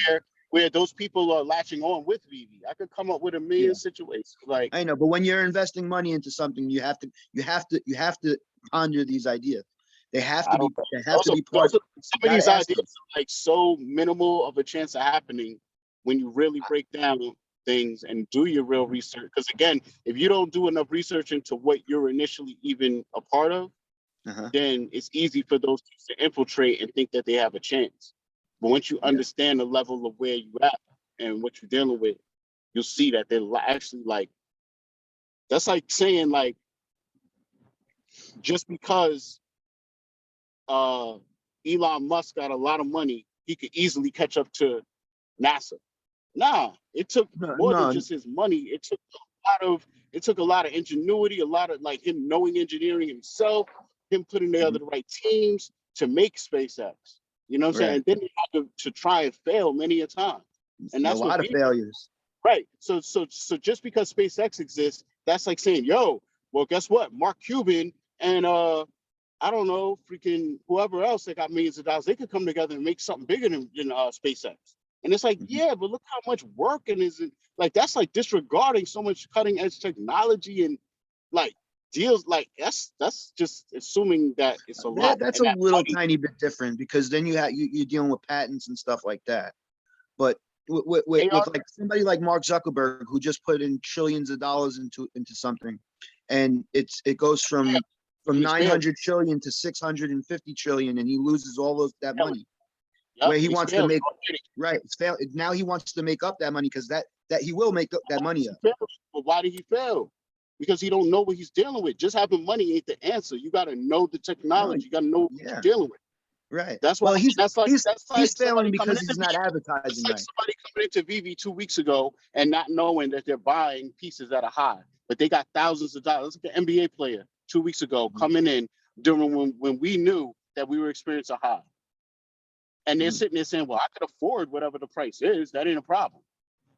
where those people are latching on with Veve. I could come up with a million Yeah. situations. Like I know, but when you're investing money into something, you have to ponder these ideas. They have I to be don't know. part. Some You of these gotta ask ideas them. are like so minimal of a chance of happening when you really break down things and do your real research. Because again, if you don't do enough research into what you're initially even a part of, Uh-huh. then it's easy for those to infiltrate and think that they have a chance. But once you understand the level of where you're at and what you're dealing with, you'll see that they're actually like, that's like saying like, just because Elon Musk got a lot of money, he could easily catch up to NASA. Nah, it took more than No, just his money. It took a lot of ingenuity, a lot of like him knowing engineering himself, him putting together the right teams to make SpaceX. You know what I'm saying? right. And then he had to try and fail many a time. And A that's what lot of failures. right. So just because SpaceX exists, that's like saying, yo, well, guess what? Mark Cuban and I don't know, freaking whoever else that got millions of dollars, they could come together and make something bigger than SpaceX. And it's like, Mhm. yeah, but look how much work and is it like that's like disregarding so much cutting edge technology and like deals like that's just assuming that it's a lot That's and a that little money. tiny bit different because then you're dealing with patents and stuff like that. But They are with like somebody like Mark Zuckerberg who just put in trillions of dollars into something, and it goes from he's failing. 900 trillion to 650 trillion, and he loses all that money Yep, where he he's wants to failing make already. right. Now he wants to make up that money because that he will make that money up. But why did he fail? Because he don't know what he's dealing with. Just having money ain't the answer. You got to know the No, technology. You got to know what yeah, you're dealing with. right. That's why. Well, That's like he's somebody failing coming because into he's not That's advertising like right. somebody coming into Veve 2 weeks ago and not knowing that they're buying pieces at a high, but they got thousands of dollars. Like an NBA player 2 weeks ago Mhm. coming in during when we knew that we were experiencing a high, and they're Mhm. sitting there saying, "Well, I could afford whatever the price is. That ain't a problem."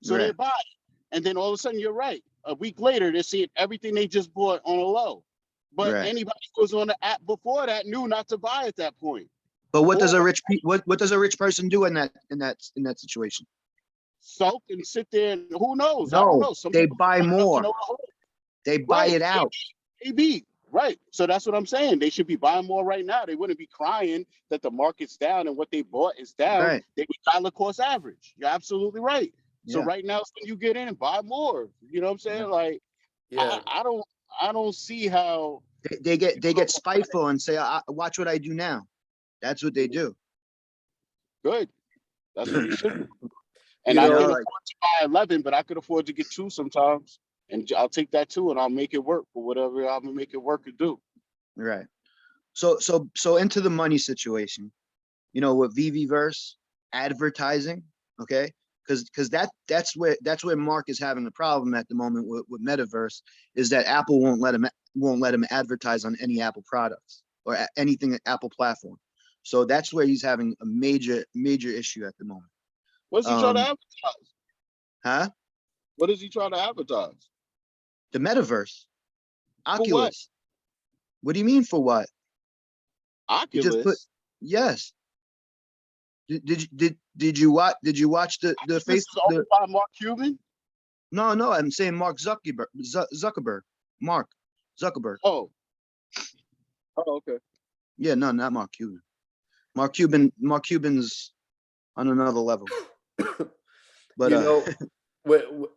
So they Right. buy it, and then all of a sudden, you're right. A week later, they're seeing everything they just bought on a low. But Right. anybody who was on the app before that knew not to buy at that point. But what does Or what does a rich person do in that situation? sulk and sit there and who knows? I don't No, know. Some they people buy have enough to more. know the whole. They buy Right. it out. Maybe. Right. So that's what I'm saying. They should be buying more right now. They wouldn't be crying that the market's down and what they bought is down. Right. They would dollar cost average. You're absolutely right. So Yeah. right now is when you get in and buy more. You know what I'm Yeah. saying? Like Yeah. I don't see how They people get don't go spiteful and say, "Watch what I do now." That's what they do. good. That's what they should do. And You I You know, can know, afford like to buy 11, but I could afford to get two sometimes. And I'll take that too, and I'll make it work for whatever I'm gonna make it work and do. right. So into the money situation. With VVverse advertising, okay? Because that's where Mark is having the problem at the moment with Metaverse is that Apple won't let him advertise on any Apple products or anything Apple platform. So that's where he's having a major issue at the moment. What's he trying to Um, advertise? huh? What is he trying to advertise? The Metaverse, For what? Oculus. What do you mean for what? He just put Oculus. yes. Did you watch the This face is the owned by Mark Cuban. No, I'm saying Mark Zuckerberg. Mark Zuckerberg. Oh, oh, okay. Yeah, no, not Mark Cuban. Mark Cuban's on another level. But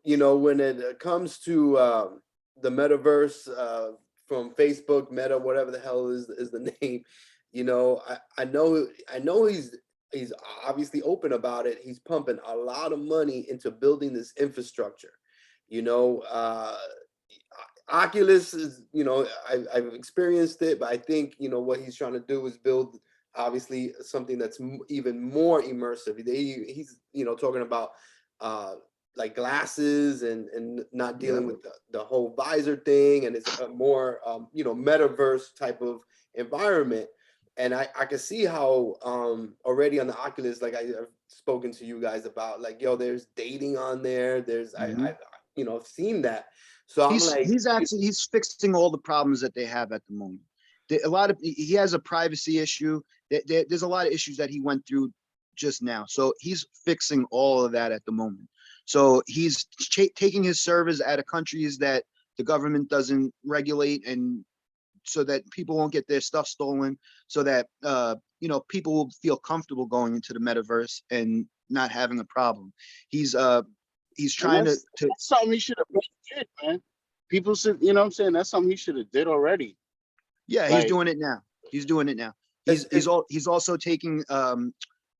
you know, when it comes to the metaverse from Facebook, Meta, whatever the hell is the name, I know he's obviously open about it. He's pumping a lot of money into building this infrastructure. You know, Oculus is, I've experienced it, but I think, what he's trying to do is build obviously something that's even more immersive. He's, talking about like glasses and not yeah, dealing with the whole visor thing. And it's a more, metaverse type of environment. And I can see how already on the Oculus, like I've spoken to you guys about, like, yo, there's dating on there. There's, hmm I've seen that. So I'm like, he's fixing all the problems that they have at the moment. He has a privacy issue. There's a lot of issues that he went through just now. So he's fixing all of that at the moment. So he's taking his servers out of countries that the government doesn't regulate, and so that people won't get their stuff stolen, so that people will feel comfortable going into the metaverse and not having a problem. He's And trying that's something he should have did, man. People said, you know what I'm saying? That's something he should have did already. Yeah, he's Like, doing it now. He's doing it now. it's, it's, He's also taking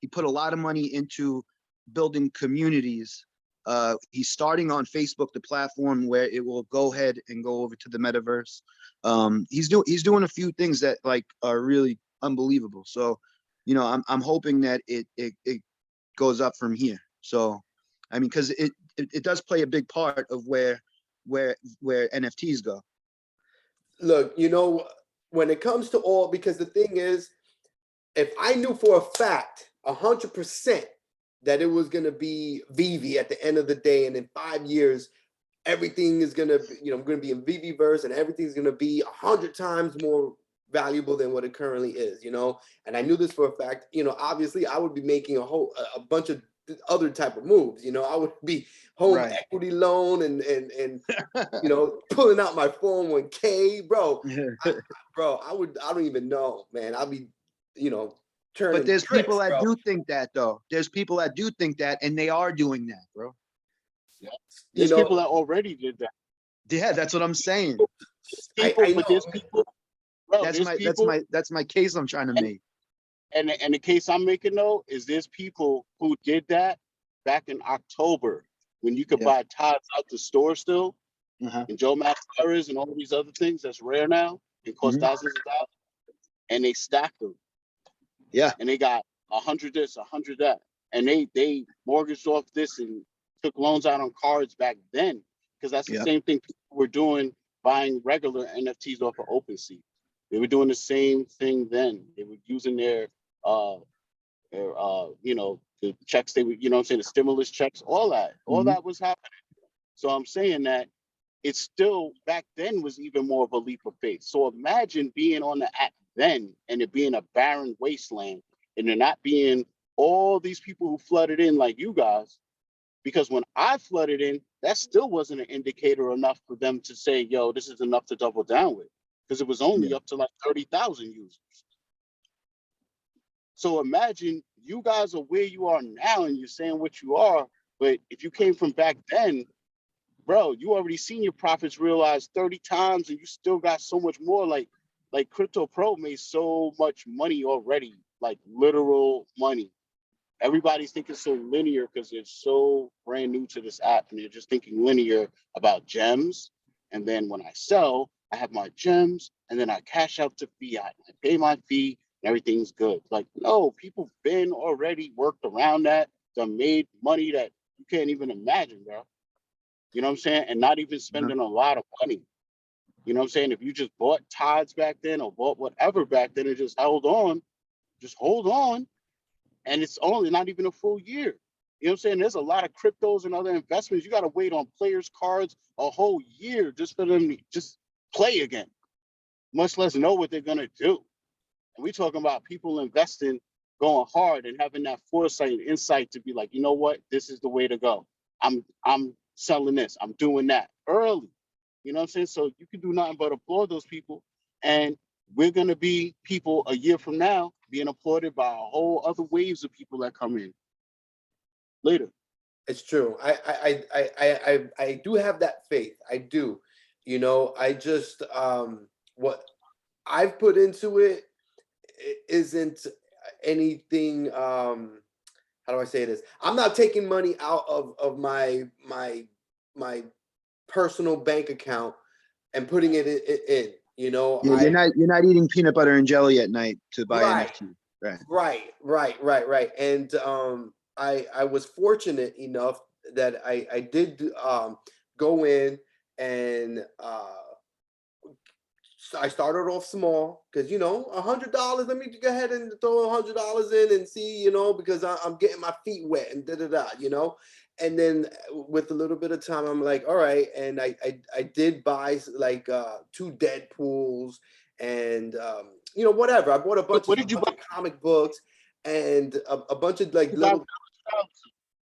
he put a lot of money into building communities. He's starting on Facebook, the platform where it will go ahead and go over to the metaverse. He's doing a few things that like are really unbelievable. So, I'm hoping that it goes up from here. So, I mean, because it does play a big part of where NFTs go. look, when it comes to all, because the thing is, if I knew for a fact, 100%, that it was going to be Veve at the end of the day, and in 5 years, everything is going to be, going to be in Veveverse, and everything's going to be 100 times more valuable than what it currently is, and I knew this for a fact, obviously I would be making a bunch of other type of moves. You know, I would be home Right. equity loan and you know, pulling out my 401k, bro. I don't even know, man. I'll be, you know, turning But there's tricks, people that bro. do think that, though. There's people that do think that, and they are doing that, bro. Yeah. You There's know, people that already did that. Yeah, that's what I'm saying. There's people, I but know. there's people, bro. That's There's my people, case I'm trying to and, make. and the case I'm making though is there's people who did that back in October when you could Yeah. buy Todds out the store still, Uh-huh. and Joe Mascaras and all these other things that's rare now and cost Mhm. thousands of dollars, and they stacked them. Yeah. And they got 100 this, 100 that, and they mortgaged off this and took loans out on cards back then, because that's the Yeah. same thing people were doing, buying regular NFTs off of OpenSea. They were doing the same thing then. They were using their you know, the checks they were, you know what I'm saying, the stimulus checks, all that Mhm. was happening. So I'm saying that it's still, back then was even more of a leap of faith. So imagine being on the app then and it being a barren wasteland, and there not being all these people who flooded in like you guys. Because when I flooded in, that still wasn't an indicator enough for them to say, yo, this is enough to double down with. Because it was only Yeah. up to like 30,000 users. So imagine you guys are where you are now and you're saying what you are. But if you came from back then, bro, you already seen your profits realized 30 times and you still got so much more. Like Crypto Pro made so much money already, like literal money. Everybody's thinking so linear because they're so brand new to this app and they're just thinking linear about gems. And then when I sell, I have my gems and then I cash out to fiat. I pay my fee and everything's good. Like, no, people been already worked around that. They made money that you can't even imagine, bro. You know what I'm saying? And not even spending a lot of money. You know what I'm saying? If you just bought Todds back then or bought whatever back then and just hold on. And it's only not even a full year. You know what I'm saying? There's a lot of cryptos and other investments. You got to wait on players' cards a whole year just for them to just play again, much less know what they're going to do. And we talking about people investing, going hard and having that foresight and insight to be like, you know what? This is the way to go. I'm selling this. I'm doing that early. You know what I'm saying? So you can do nothing but applaud those people. And we're going to be people a year from now being applauded by a whole other waves of people that come in later. It's true. I do have that faith. I do. You know, I just what I've put into it isn't anything how do I say this? I'm not taking money out of my personal bank account and putting it in. You know, Yeah, you're not eating peanut butter and jelly at night to buy right, NFT. Right. right. And I was fortunate enough that I did go in and I started off small because, you know, $100. Let me go ahead and throw $100 in and see, you know, because I'm getting my feet wet and you know. And then with a little bit of time, I'm like, all right. And I did buy like 2 Deadpools and you know, whatever. I bought What did you bunch buy? of comic books and a bunch of like You got little.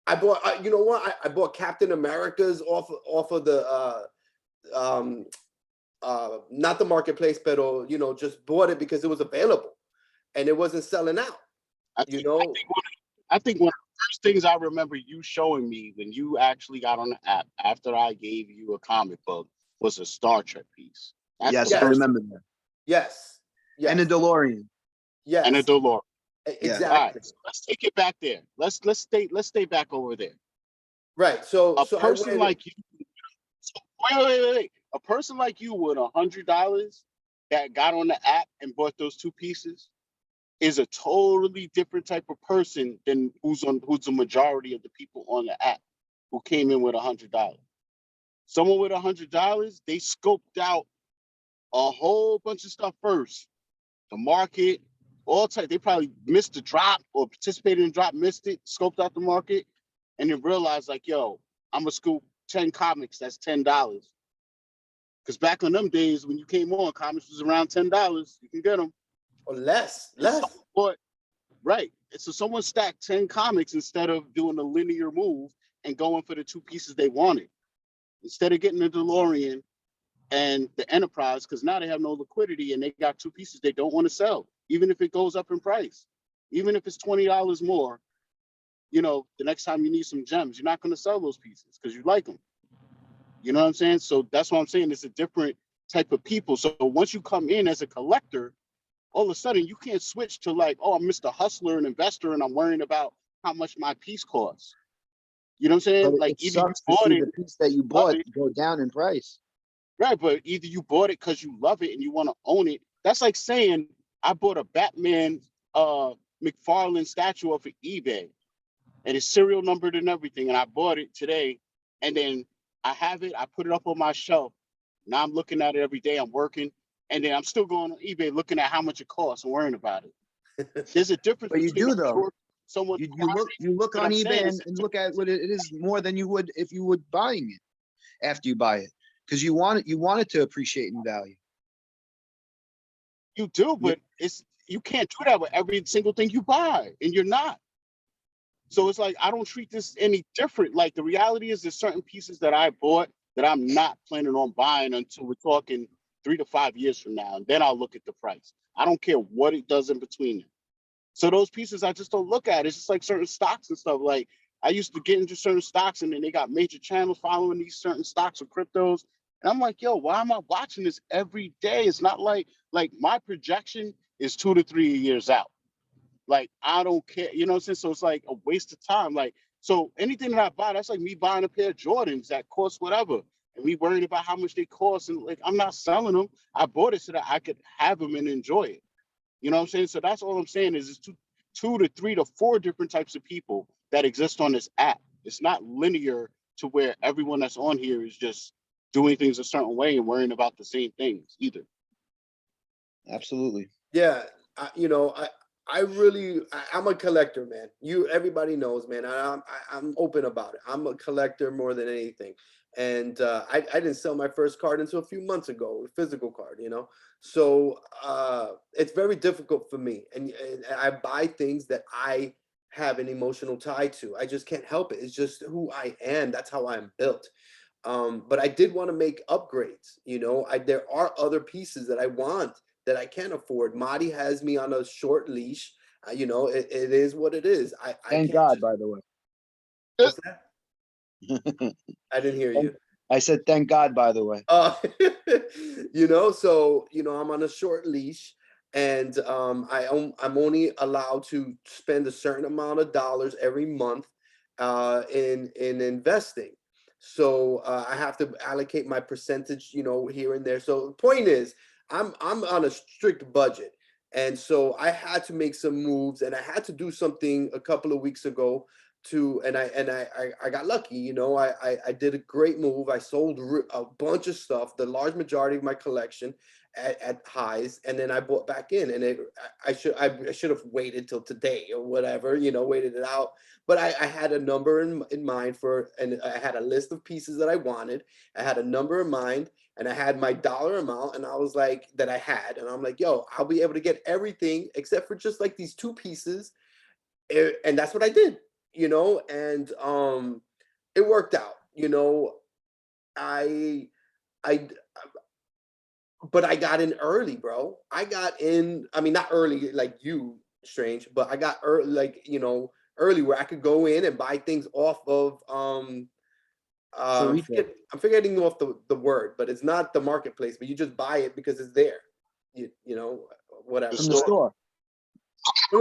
I bought you know what? I bought Captain America's off of the um not the marketplace, but you know, just bought it because it was available and it wasn't selling out. I You think, know, I think one of the first things I remember you showing me when you actually got on the app after I gave you a comic book was a Star Trek piece. That's the Yes, I yes, first. remember that. yes, And a yes, DeLorean. And a yes, DeLorean. Yeah. All right, exactly. so let's take it back there. Let's stay back over there. Right. So A I person went. like you, wait. A person like you with $100 that got on the app and bought those 2 pieces is a totally different type of person than who's the majority of the people on the app who came in with $100. Someone with $100, they scoped out a whole bunch of stuff first. The market, all type. They probably missed the drop or participated in the drop, missed it, scoped out the market, and then realized like, yo, I'm gonna scoop 10 comics. That's $10. Because back on them days when you came on, comics was around $10. You can get them. Or less, And someone less. bought, right. So someone stacked 10 comics instead of doing a linear move and going for the two pieces they wanted. Instead of getting the DeLorean and the Enterprise, because now they have no liquidity and they got two pieces they don't want to sell, even if it goes up in price, even if it's $20 more. You know, the next time you need some gems, you're not going to sell those pieces because you like them. You know what I'm saying? So that's what I'm saying. It's a different type of people. So once you come in as a collector, all of a sudden you can't switch to like, oh, I'm Mr. Hustler and investor and I'm worrying about how much my piece costs. You know what I'm But saying? it Like either you sucks to bought see it, the piece that you love bought it, go down in price. right? But either you bought it because you love it and you want to own it. That's like saying I bought a Batman McFarlane statue off of eBay and it's serial numbered and everything, and I bought it today, and then I have it, I put it up on my shelf. Now I'm looking at it every day, I'm working, and then I'm still going on eBay looking at how much it costs and worrying about it. There's a difference But you between do though. someone You look what on I'm eBay saying and, is and look at what it is more than you would if you would buying it after you buy it. Because you want it to appreciate in value. you do, You- but you can't do that with every single thing you buy, and you're not. So it's like I don't treat this any different. Like the reality is there's certain pieces that I bought that I'm not planning on buying until we're talking 3 to 5 years from now. And then I'll look at the price. I don't care what it does in between them. So those pieces I just don't look at. It's just like certain stocks and stuff. Like I used to get into certain stocks and then they got major channels following these certain stocks or cryptos. And I'm like, yo, why am I watching this every day? It's not like my projection is 2 to 3 years out. Like, I don't care. You know what I'm saying? So it's like a waste of time. Like, so anything that I buy, that's like me buying a pair of Jordans that cost whatever. And me worrying about how much they cost. And like, I'm not selling them. I bought it so that I could have them and enjoy it. You know what I'm saying? So that's all I'm saying is it's two to three to four different types of people that exist on this app. It's not linear to where everyone that's on here is just doing things a certain way and worrying about the same things either. Absolutely. Yeah, I'm a collector, man. Everybody knows, man. I'm open about it. I'm a collector more than anything. And I didn't sell my first card until a few months ago, a physical card, So it's very difficult for me. And I buy things that I have an emotional tie to. I just can't help it. It's just who I am. That's how I'm built. But I did want to make upgrades. There are other pieces that I want that I can't afford. Marty has me on a short leash. It is what it is. I Thank can't God, just. by the way. What's that? I didn't hear you. I said thank God, by the way. So I'm on a short leash, and I'm only allowed to spend a certain amount of dollars every month in investing. So I have to allocate my percentage, here and there. So the point is, I'm on a strict budget, and so I had to make some moves, and I had to do something a couple of weeks ago I got lucky. I did a great move. I sold a bunch of stuff, the large majority of my collection at highs, and then I bought back in. And I should have waited till today or whatever, waited it out. But I had a number in mind and I had a list of pieces that I wanted. I had a number in mind, and I had my dollar amount, and I was like that I had, and I'm like, yo, I'll be able to get everything except for just like these two pieces, and that's what I did. And it worked out. I I but I got in early, bro. I got in. I mean, not early like you, Strange, but I got early, like early where I could go in and buy things off of For retail. I'm forgetting off the word, but it's not the marketplace, but you just buy it because it's there. Whatever. From the store. From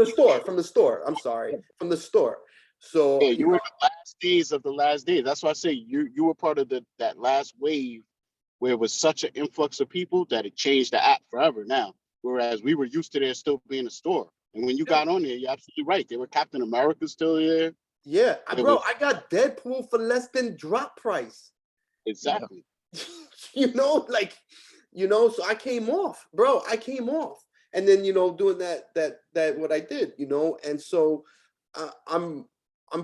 the store. I'm sorry, from the store. So Yeah, you were in the last days of the last days. That's why I say you were part of that last wave where it was such an influx of people that it changed the app forever now. Whereas we were used to there still being a store. And when you got on there, you're absolutely right. There were Captain America still there. Yeah, There bro, was I got Deadpool for less than drop price. exactly. So I came off, bro. I came off, and then doing that what I did, and so I'm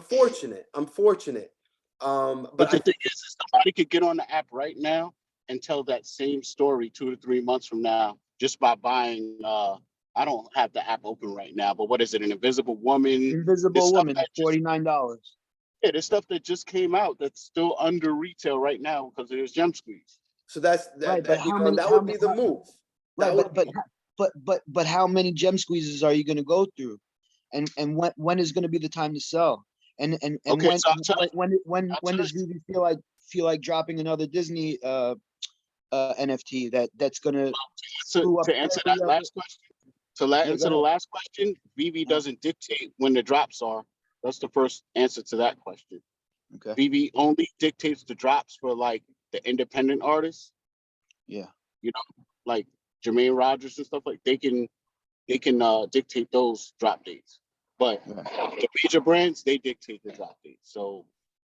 fortunate. I'm fortunate. But But the thing is somebody could get on the app right now and tell that same story 2 to 3 months from now just by buying I don't have the app open right now, but what is it? An Invisible Woman. Invisible Woman, $49. Yeah, there's stuff that just came out that's still under retail right now because there's Gem Squeeze. So that's Right, but how many? that How would be many? the move. That Right, would be, but how many gem squeezes are you going to go through, and when is going to be the time to sell? And Okay, when so I'll when tell does Veve feel like dropping another Disney NFT that's going to screw up to answer every that other? last question. Yeah, go Answer the ahead. last question, Veve doesn't dictate when the drops are. That's the first answer to that question. Okay. Veve only dictates the drops for like the independent artists. Yeah. You know, like Jermaine Rogers and stuff like they can dictate those drop dates. But Right. the major brands, they dictate the drop dates. So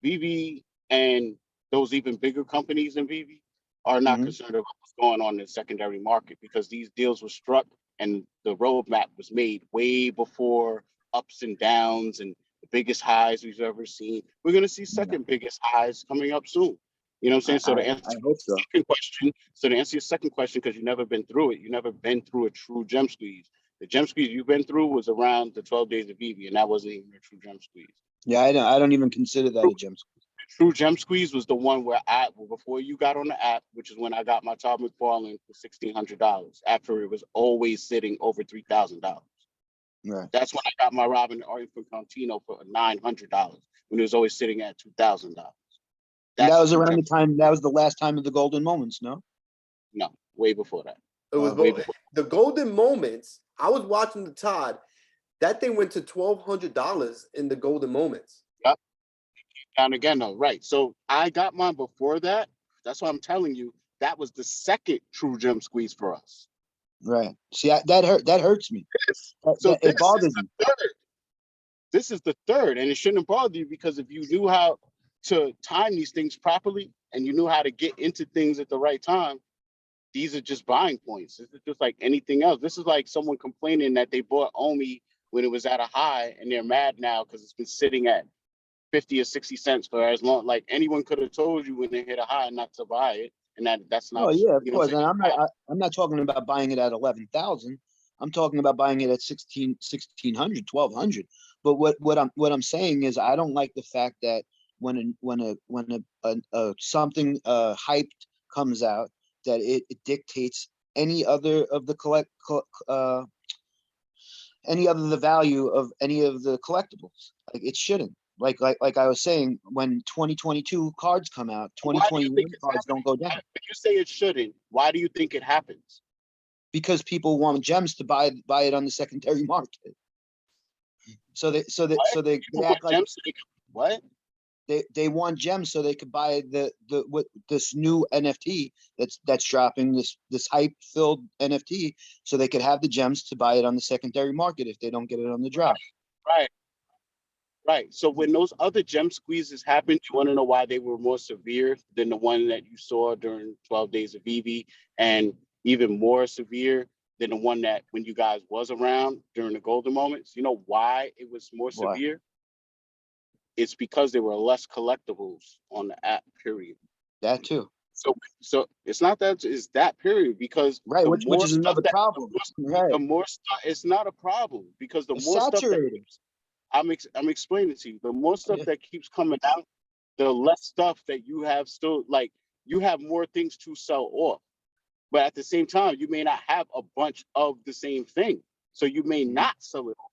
Veve and those even bigger companies than Veve are not Mhm. concerned about what's going on in the secondary market because these deals were struck and the roadmap was made way before ups and downs and the biggest highs we've ever seen. We're going to see second biggest highs coming up soon. You know what I'm saying? So to answer I hope so. your second question, because you've never been through it, you've never been through a true gem squeeze. The gem squeeze you've been through was around the 12 days of Veve, and that wasn't even a true gem squeeze. Yeah, I don't even consider that a gem squeeze. True gem squeeze was the one where before you got on the app, which is when I got my Todd McFarlane for $1,600 after it was always sitting over $3,000. Right. That's when I got my Robin Infantino for $900 when it was always sitting at $2,000. That was true around gem the time. That was the last time of the golden moments. No. No, way before that. it was Way before. the golden moments. I was watching the Todd. That thing went to $1,200 in the golden moments. Yep. And again, though, right. So I got mine before that. That's why I'm telling you that was the second true gem squeeze for us. Right. See, that hurts me. It bothers me. This is the third, and it shouldn't bother you because if you knew how to time these things properly and you knew how to get into things at the right time, these are just buying points. This is just like anything else. This is like someone complaining that they bought Omi when it was at a high and they're mad now because it's been sitting at 50 or 60 cents for as long. Like anyone could have told you when they hit a high not to buy it, and that's not. Oh yeah, of you know course. what And I'm saying? I'm not talking about buying it at 11,000. I'm talking about buying it at 1,600, 1,200. But what I'm saying is I don't like the fact that when something hyped comes out that it dictates any other of the any other the value of any of the collectibles. Like it shouldn't. Like I was saying, when 2022 cards come out, Why do you 2021 think it's cards don't go down If you say it shouldn't, why do you think it happens? because people want gems to buy it on the secondary market. So they People act want like gems so they can, what? they want gems so they could buy what this new NFT that's dropping, this hype filled NFT, so they could have the gems to buy it on the secondary market if they don't get it on the drop. Right. Right. So when those other gem squeezes happened, you want to know why they were more severe than the one that you saw during 12 days of Veve, and even more severe than the one that when you guys was around during the golden moments. You know why it was more Why? severe? It's because there were less collectibles on the app, period. That too. So it's not that it's that period because Right, the which more is stuff another problem. the Right. more stuff, it's not a problem because the It's more stuff that saturated. I'm explaining to you, the more stuff Yeah. that keeps coming out, the less stuff that you have still, like you have more things to sell off. But at the same time, you may not have a bunch of the same thing. So you may not sell it off.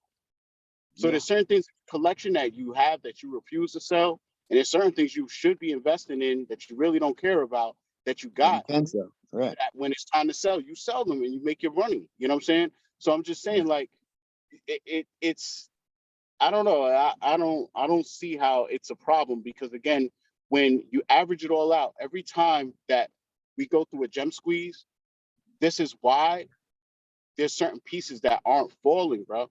So there's certain things in the collection that you have that you refuse to sell. And there's certain things you should be investing in that you really don't care about that you That you got. can sell. Right. That when it's time to sell, you sell them and you make your money. You know what I'm saying? So I'm just saying, like, it's I don't know. I don't see how it's a problem because again, when you average it all out, every time that we go through a gem squeeze, this is why there's certain pieces that aren't falling, bro.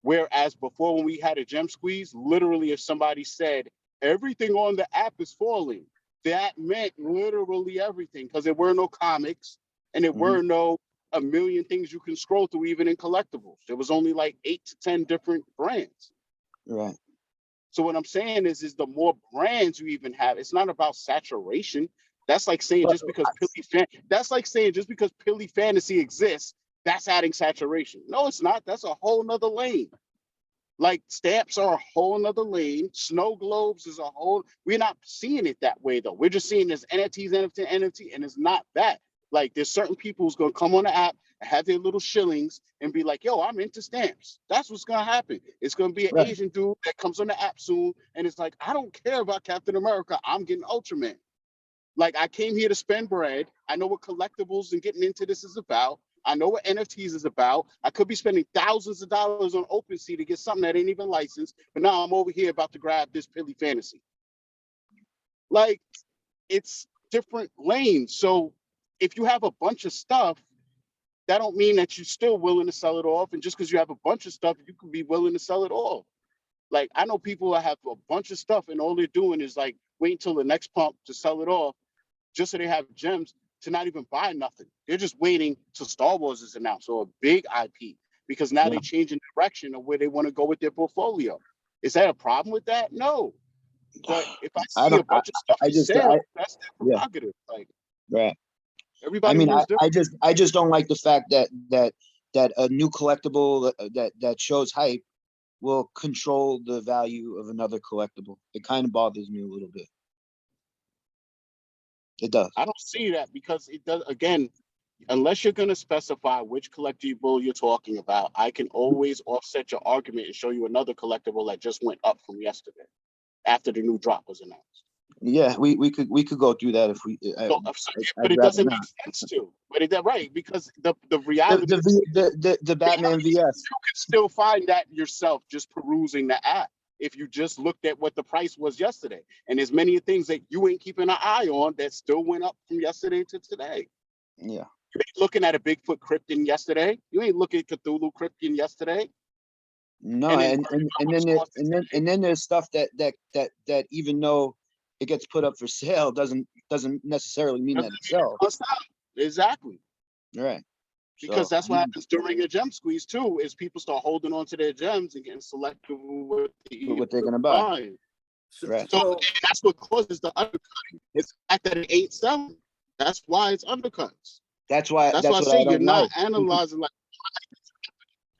Whereas before, when we had a gem squeeze, literally, if somebody said everything on the app is falling, that meant literally everything because there were no comics and there were no a million things you can scroll through, even in collectibles. There was only like 8 to 10 different brands. Right. So what I'm saying is the more brands you even have, it's not about saturation. That's like saying But just because Pilly Fantasy exists, that's adding saturation. No, it's not. That's a whole nother lane. Like stamps are a whole nother lane. Snow globes is a whole, we're not seeing it that way though. We're just seeing this NFTs, NFT, and it's not that. Like there's certain people who's gonna come on the app and have their little shillings and be like, yo, I'm into stamps. That's what's gonna happen. It's gonna be an Right. Asian dude that comes on the app soon and it's like, I don't care about Captain America. I'm getting Ultraman. Like I came here to spend bread. I know what collectibles and getting into this is about. I know what NFTs is about. I could be spending thousands of dollars on OpenSea to get something that ain't even licensed, but now I'm over here about to grab this Pilly Fantasy. Like it's different lanes. So if you have a bunch of stuff, that don't mean that you're still willing to sell it off. And just because you have a bunch of stuff, you could be willing to sell it off. Like I know people that have a bunch of stuff and all they're doing is like wait until the next pump to sell it off just so they have gems to not even buy nothing. They're just waiting till Star Wars is announced or a big IP because now they're changing direction of where they want to go with their portfolio. Is that a problem with that? No. But if I I see a don't. bunch of stuff I for just. sale, that's their Yeah. prerogative. Like Right. everybody I mean, moves different. I just don't like the fact that a new collectible that shows hype will control the value of another collectible. It kind of bothers me a little bit. It does. I don't see that because it does again, unless you're going to specify which collectible you're talking about, I can always offset your argument and show you another collectible that just went up from yesterday after the new drop was announced. Yeah, we could go through that if we. So, but I'd it rather doesn't not. make sense to. But it right because the reality is The Batman VS. you can still find that yourself just perusing the app. If you just looked at what the price was yesterday, and there's many things that you ain't keeping an eye on that still went up from yesterday to today. Yeah. You ain't looking at a Bigfoot Krypton yesterday. You ain't looking at Cthulhu Krypton yesterday. No, And and then there's stuff that even though it gets put up for sale doesn't necessarily mean that it sells. Exactly. Right. Because So, that's what happens during a gem squeeze too, is people start holding on to their gems and getting selective with what they're gonna buy. Right. So that's what causes the undercutting. It's the fact that it ain't selling. That's why it's undercuts. That's why That's why I what say I you're don't not like. analyzing like,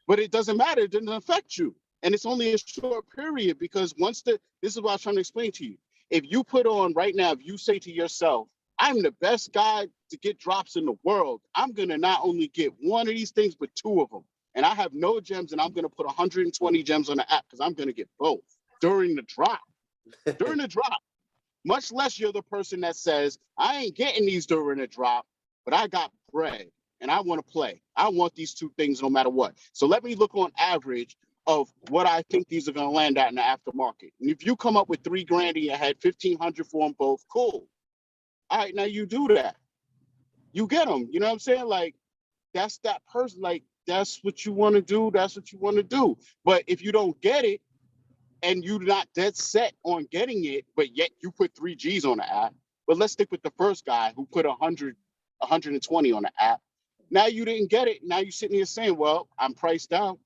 but it doesn't matter. It didn't affect you. And it's only a short period because this is what I was trying to explain to you. If you put on right now, if you say to yourself, I'm the best guy to get drops in the world, I'm going to not only get one of these things, but two of them. And I have no gems and I'm going to put 120 gems on the app because I'm going to get both during the drop. During the drop. Much less you're the person that says, I ain't getting these during the drop, but I got bread and I want to play. I want these two things no matter what. So let me look on average of what I think these are going to land at in the aftermarket. And if you come up with $3,000 and you had 1,500 for them both, cool. All right, now you do that. You get them. You know what I'm saying? Like, that's that person. Like, that's what you want to do. That's what you want to do. But if you don't get it and you're not dead set on getting it, but yet you put 3 G's on the app, but let's stick with the first guy who put 120 on the app. Now you didn't get it. Now you're sitting here saying, well, I'm priced out.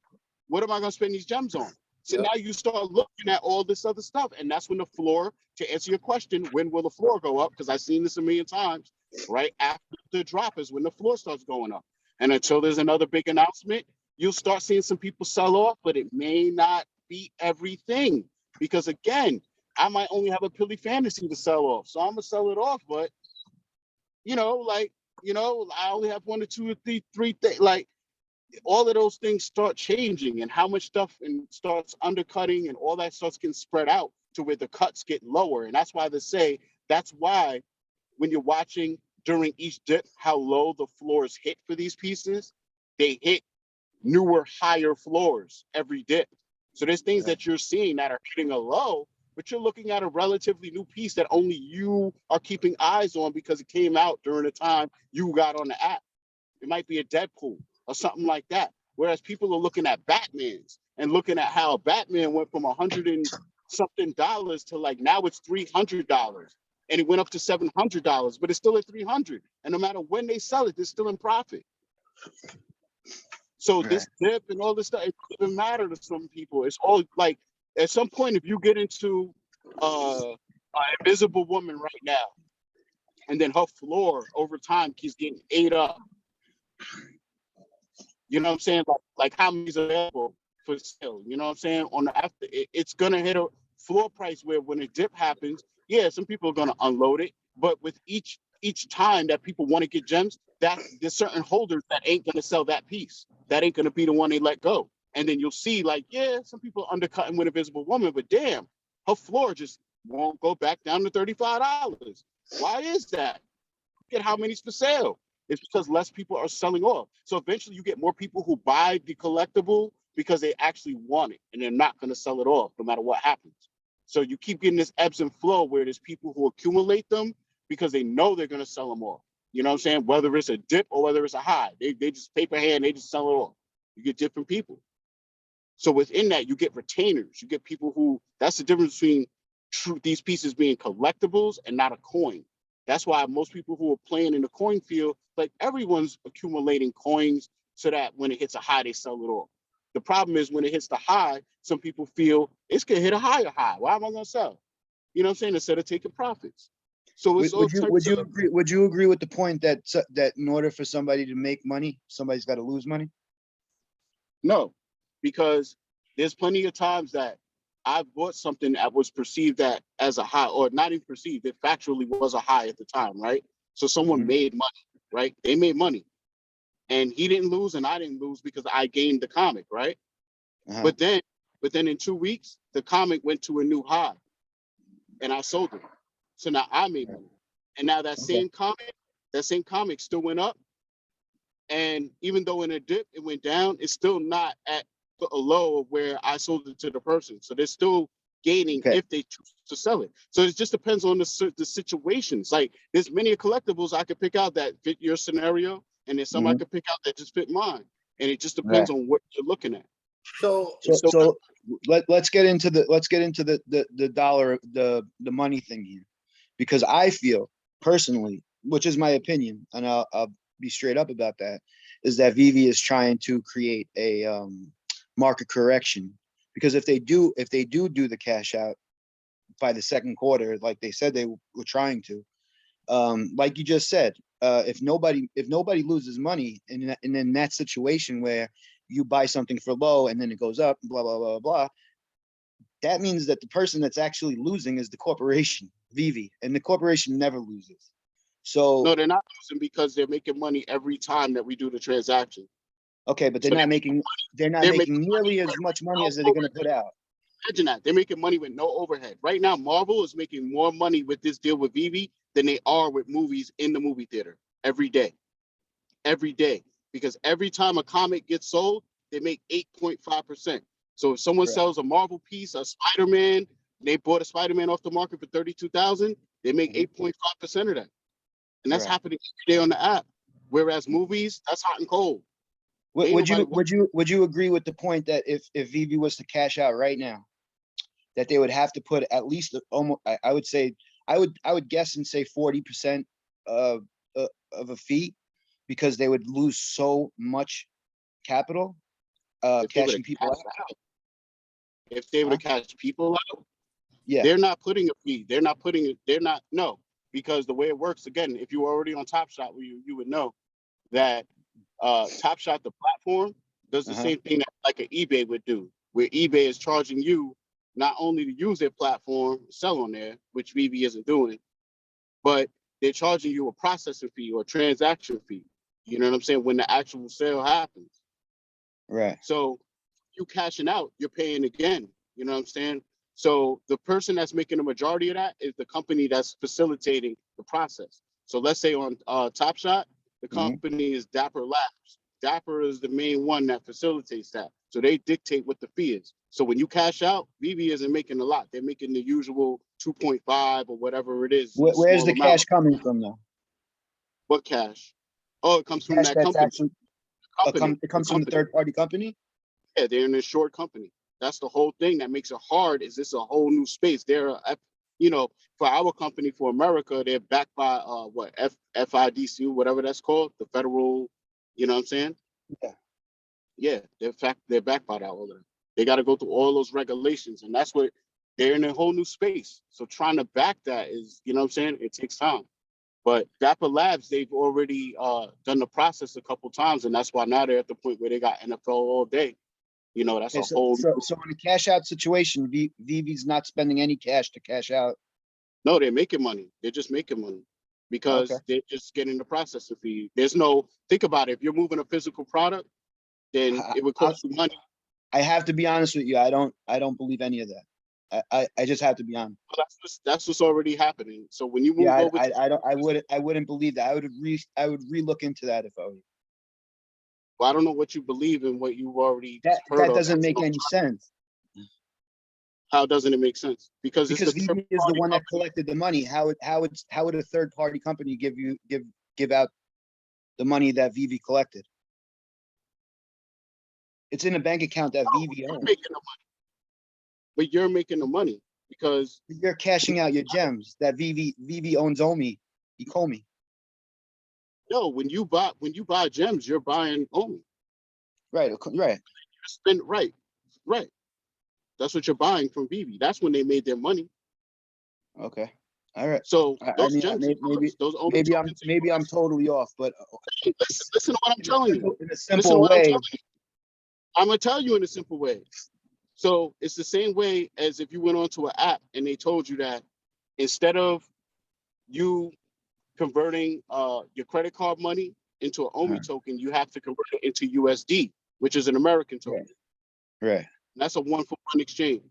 What am I going to spend these gems on? So now you start looking at all this other stuff. And that's when the floor, to answer your question, when will the floor go up? Because I've seen this a million times, right? After the drop is when the floor starts going up. And until there's another big announcement, you'll start seeing some people sell off, but it may not be everything. Because again, I might only have a Pilly Fantasy to sell off. So I'm going to sell it off. But, I only have 1 or 2 or 3 things. Like, all of those things start changing and how much stuff and starts undercutting and all that starts getting spread out to where the cuts get lower. And that's why that's why when you're watching during each dip, how low the floors hit for these pieces, they hit newer, higher floors every dip. So there's things that you're seeing that are hitting a low, but you're looking at a relatively new piece that only you are keeping eyes on because it came out during the time you got on the app. It might be a Deadpool or something like that. Whereas people are looking at Batman's and looking at how Batman went from $100 and something to like now it's $300 and it went up to $700, but it's still at $300. And no matter when they sell it, they're still in profit. So this dip and all this stuff, it doesn't matter to some people. It's all like at some point, if you get into an Invisible Woman right now, and then her floor over time keeps getting ate up. You know what I'm saying? Like how many's available for sale? You know what I'm saying? On the after, it's gonna hit a floor price where when a dip happens, yeah, some people are gonna unload it, but with each time that people want to get gems, that there's certain holders that ain't gonna sell that piece. That ain't gonna be the one they let go. And then you'll see, like, yeah, some people are undercutting with Invisible Woman, but damn, her floor just won't go back down to $35. Why is that? Look at how many's for sale. It's because less people are selling off. So eventually you get more people who buy the collectible because they actually want it and they're not going to sell it off no matter what happens. So you keep getting this ebbs and flow where there's people who accumulate them because they know they're going to sell them off. You know what I'm saying? Whether it's a dip or whether it's a high, they just paper hand, they just sell it off. You get different people. So within that, you get retainers. You get people who, that's the difference between these pieces being collectibles and not a coin. That's why most people who are playing in the coin field, like everyone's accumulating coins so that when it hits a high, they sell it off. The problem is when it hits the high, some people feel it's gonna hit a higher high. Why am I gonna sell? You know what I'm saying? Instead of taking profits. So it's all Would you agree? Would you agree with the point that that in order for somebody to make money, somebody's got to lose money? No, because there's plenty of times that I bought something that was perceived that as a high, or not even perceived, it factually was a high at the time, right? So someone made money, right? They made money. And he didn't lose and I didn't lose because I gained the comic, right? But then in 2 weeks, the comic went to a new high and I sold it. So now I made money. And now that same comic still went up. And even though in a dip it went down, it's still not at a low of where I sold it to the person. So they're still gaining if they choose to sell it. So it just depends on the situations. Like there's many collectibles I could pick out that fit your scenario, and there's some I could pick out that just fit mine. And it just depends on what you're looking at. So let's get into the dollar, the money thing here, because I feel personally, which is my opinion, and I'll be straight up about that, is that Veve is trying to create a market correction, because if they do the cash out by the second quarter, like they said they were trying to, like you just said, if nobody loses money in that situation where you buy something for low and then it goes up, blah blah blah blah, that means that the person that's actually losing is the corporation, Veve, and the corporation never loses. So no, they're not losing because they're making money every time that we do the transaction. Okay, but they're not making nearly as much money as they're going to put out. Imagine that. They're making money with no overhead. Right now, Marvel is making more money with this deal with Veve than they are with movies in the movie theater every day. Every day. Because every time a comic gets sold, they make 8.5%. So if someone sells a Marvel piece, a Spider-Man, they bought a Spider-Man off the market for $32,000, they make 8.5% of that. And that's happening every day on the app. Whereas movies, that's hot and cold. Would you agree with the point that if Veve was to cash out right now, that they would have to put at least almost, I would guess and say 40% of a fee, because they would lose so much capital cashing people out. If they were to cash people out, they're not putting a fee. No, because the way it works, again, if you were already on Top Shot, you would know that Top Shot, the platform, does the same thing that like an eBay would do, where eBay is charging you not only to use their platform, sell on there, which Veve isn't doing, but they're charging you a processing fee or a transaction fee. You know what I'm saying? When the actual sale happens. Right. So you cashing out, you're paying again. You know what I'm saying? So the person that's making the majority of that is the company that's facilitating the process. So let's say on Top Shot, the company is Dapper Labs. Dapper is the main one that facilitates that. So they dictate what the fee is. So when you cash out, Veve isn't making a lot. They're making the usual 2.5 or whatever it is. Where's the cash coming from, though? What cash? Oh, it comes from that company. It comes from the third-party company? Yeah, they're an insured company. That's the whole thing that makes it hard. Is this a whole new space? They're, for our company, for America, they're backed by FIDC, whatever that's called, the federal. You know what I'm saying? Yeah. They're backed by that all of them. They got to go through all those regulations, and that's what they're in a whole new space. So trying to back that is, you know what I'm saying? It takes time. But Dapper Labs, they've already done the process a couple times, and that's why now they're at the point where they got NFL all day. You know, that's Okay, a whole. so in a cash out situation, Vivi's not spending any cash to cash out. No, they're making money. They're just making money Okay. because they're just getting the processing fee. There's no, think about it. If you're moving a physical product, then it would cost you money. I have to be honest with you. I don't believe any of that. I just have to be honest. Well, that's what's already happening. So when you move Yeah, over, I wouldn't believe that. I would relook into that if I were you. well, I don't know what you believe in, what you've already heard That of. doesn't make any sense. How doesn't it make sense? Because it's Because the Vivi is the one that collected the money. How would a third party company give out the money that Vivi collected? It's in a bank account that Vivi you're owns. making the money. But you're making the money because You're cashing out your gems that Vivi owns Ecomi. no, when you buy gems, you're buying Omi. Right, right. Right. That's what you're buying from Vivi. That's when they made their money. Okay. All right. So I those mean, gems, those Omi maybe I'm totally off, but listen to what I'm telling you. in a Listen to simple what I'm way. telling you. I'm gonna tell you in a simple way. So it's the same way as if you went onto an app and they told you that instead of you converting your credit card money into an OMI token, you have to convert it into USD, which is an American token. Right. And that's a 1-for-1 exchange.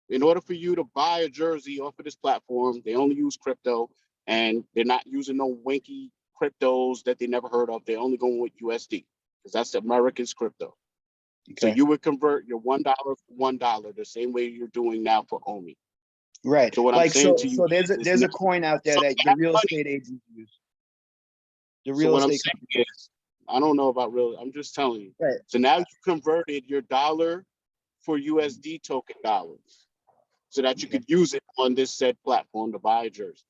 In order for you to buy a jersey off of this platform, they only use crypto, and they're not using no wanky cryptos that they never heard of. They're only going with USD because that's the American's crypto. Okay. So you would convert your $1 for $1 the same way you're doing now for OMI. Right. So what I'm saying to you, so there's a coin out there that the real estate agents use. The real estate company. I don't know about real. I'm just telling you. Right. So now you converted your dollar for USD token dollars, so that you could use it on this said platform to buy a jersey.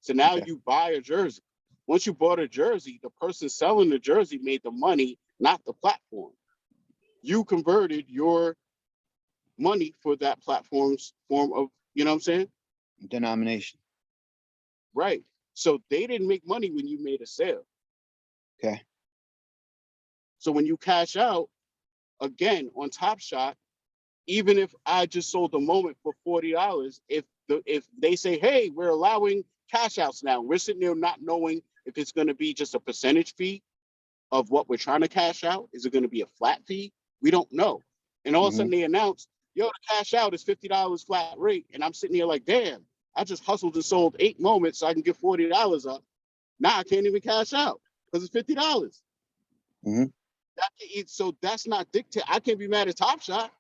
So now you buy a jersey. Once you bought a jersey, the person selling the jersey made the money, not the platform. You converted your money for that platform's form of, you know what I'm saying? Denomination. Right. So they didn't make money when you made a sale. Okay. So when you cash out, again, on Top Shot, even if I just sold the moment for $40, if they say, hey, we're allowing cash outs now, we're sitting there not knowing if it's going to be just a percentage fee of what we're trying to cash out. Is it going to be a flat fee? We don't know. And all of a sudden they announce, yo, the cash out is $50 flat rate. And I'm sitting here like, damn, I just hustled and sold 8 moments so I can get $40 up. Now I can't even cash out because it's $50. So that's not dictate. I can't be mad at Top Shot.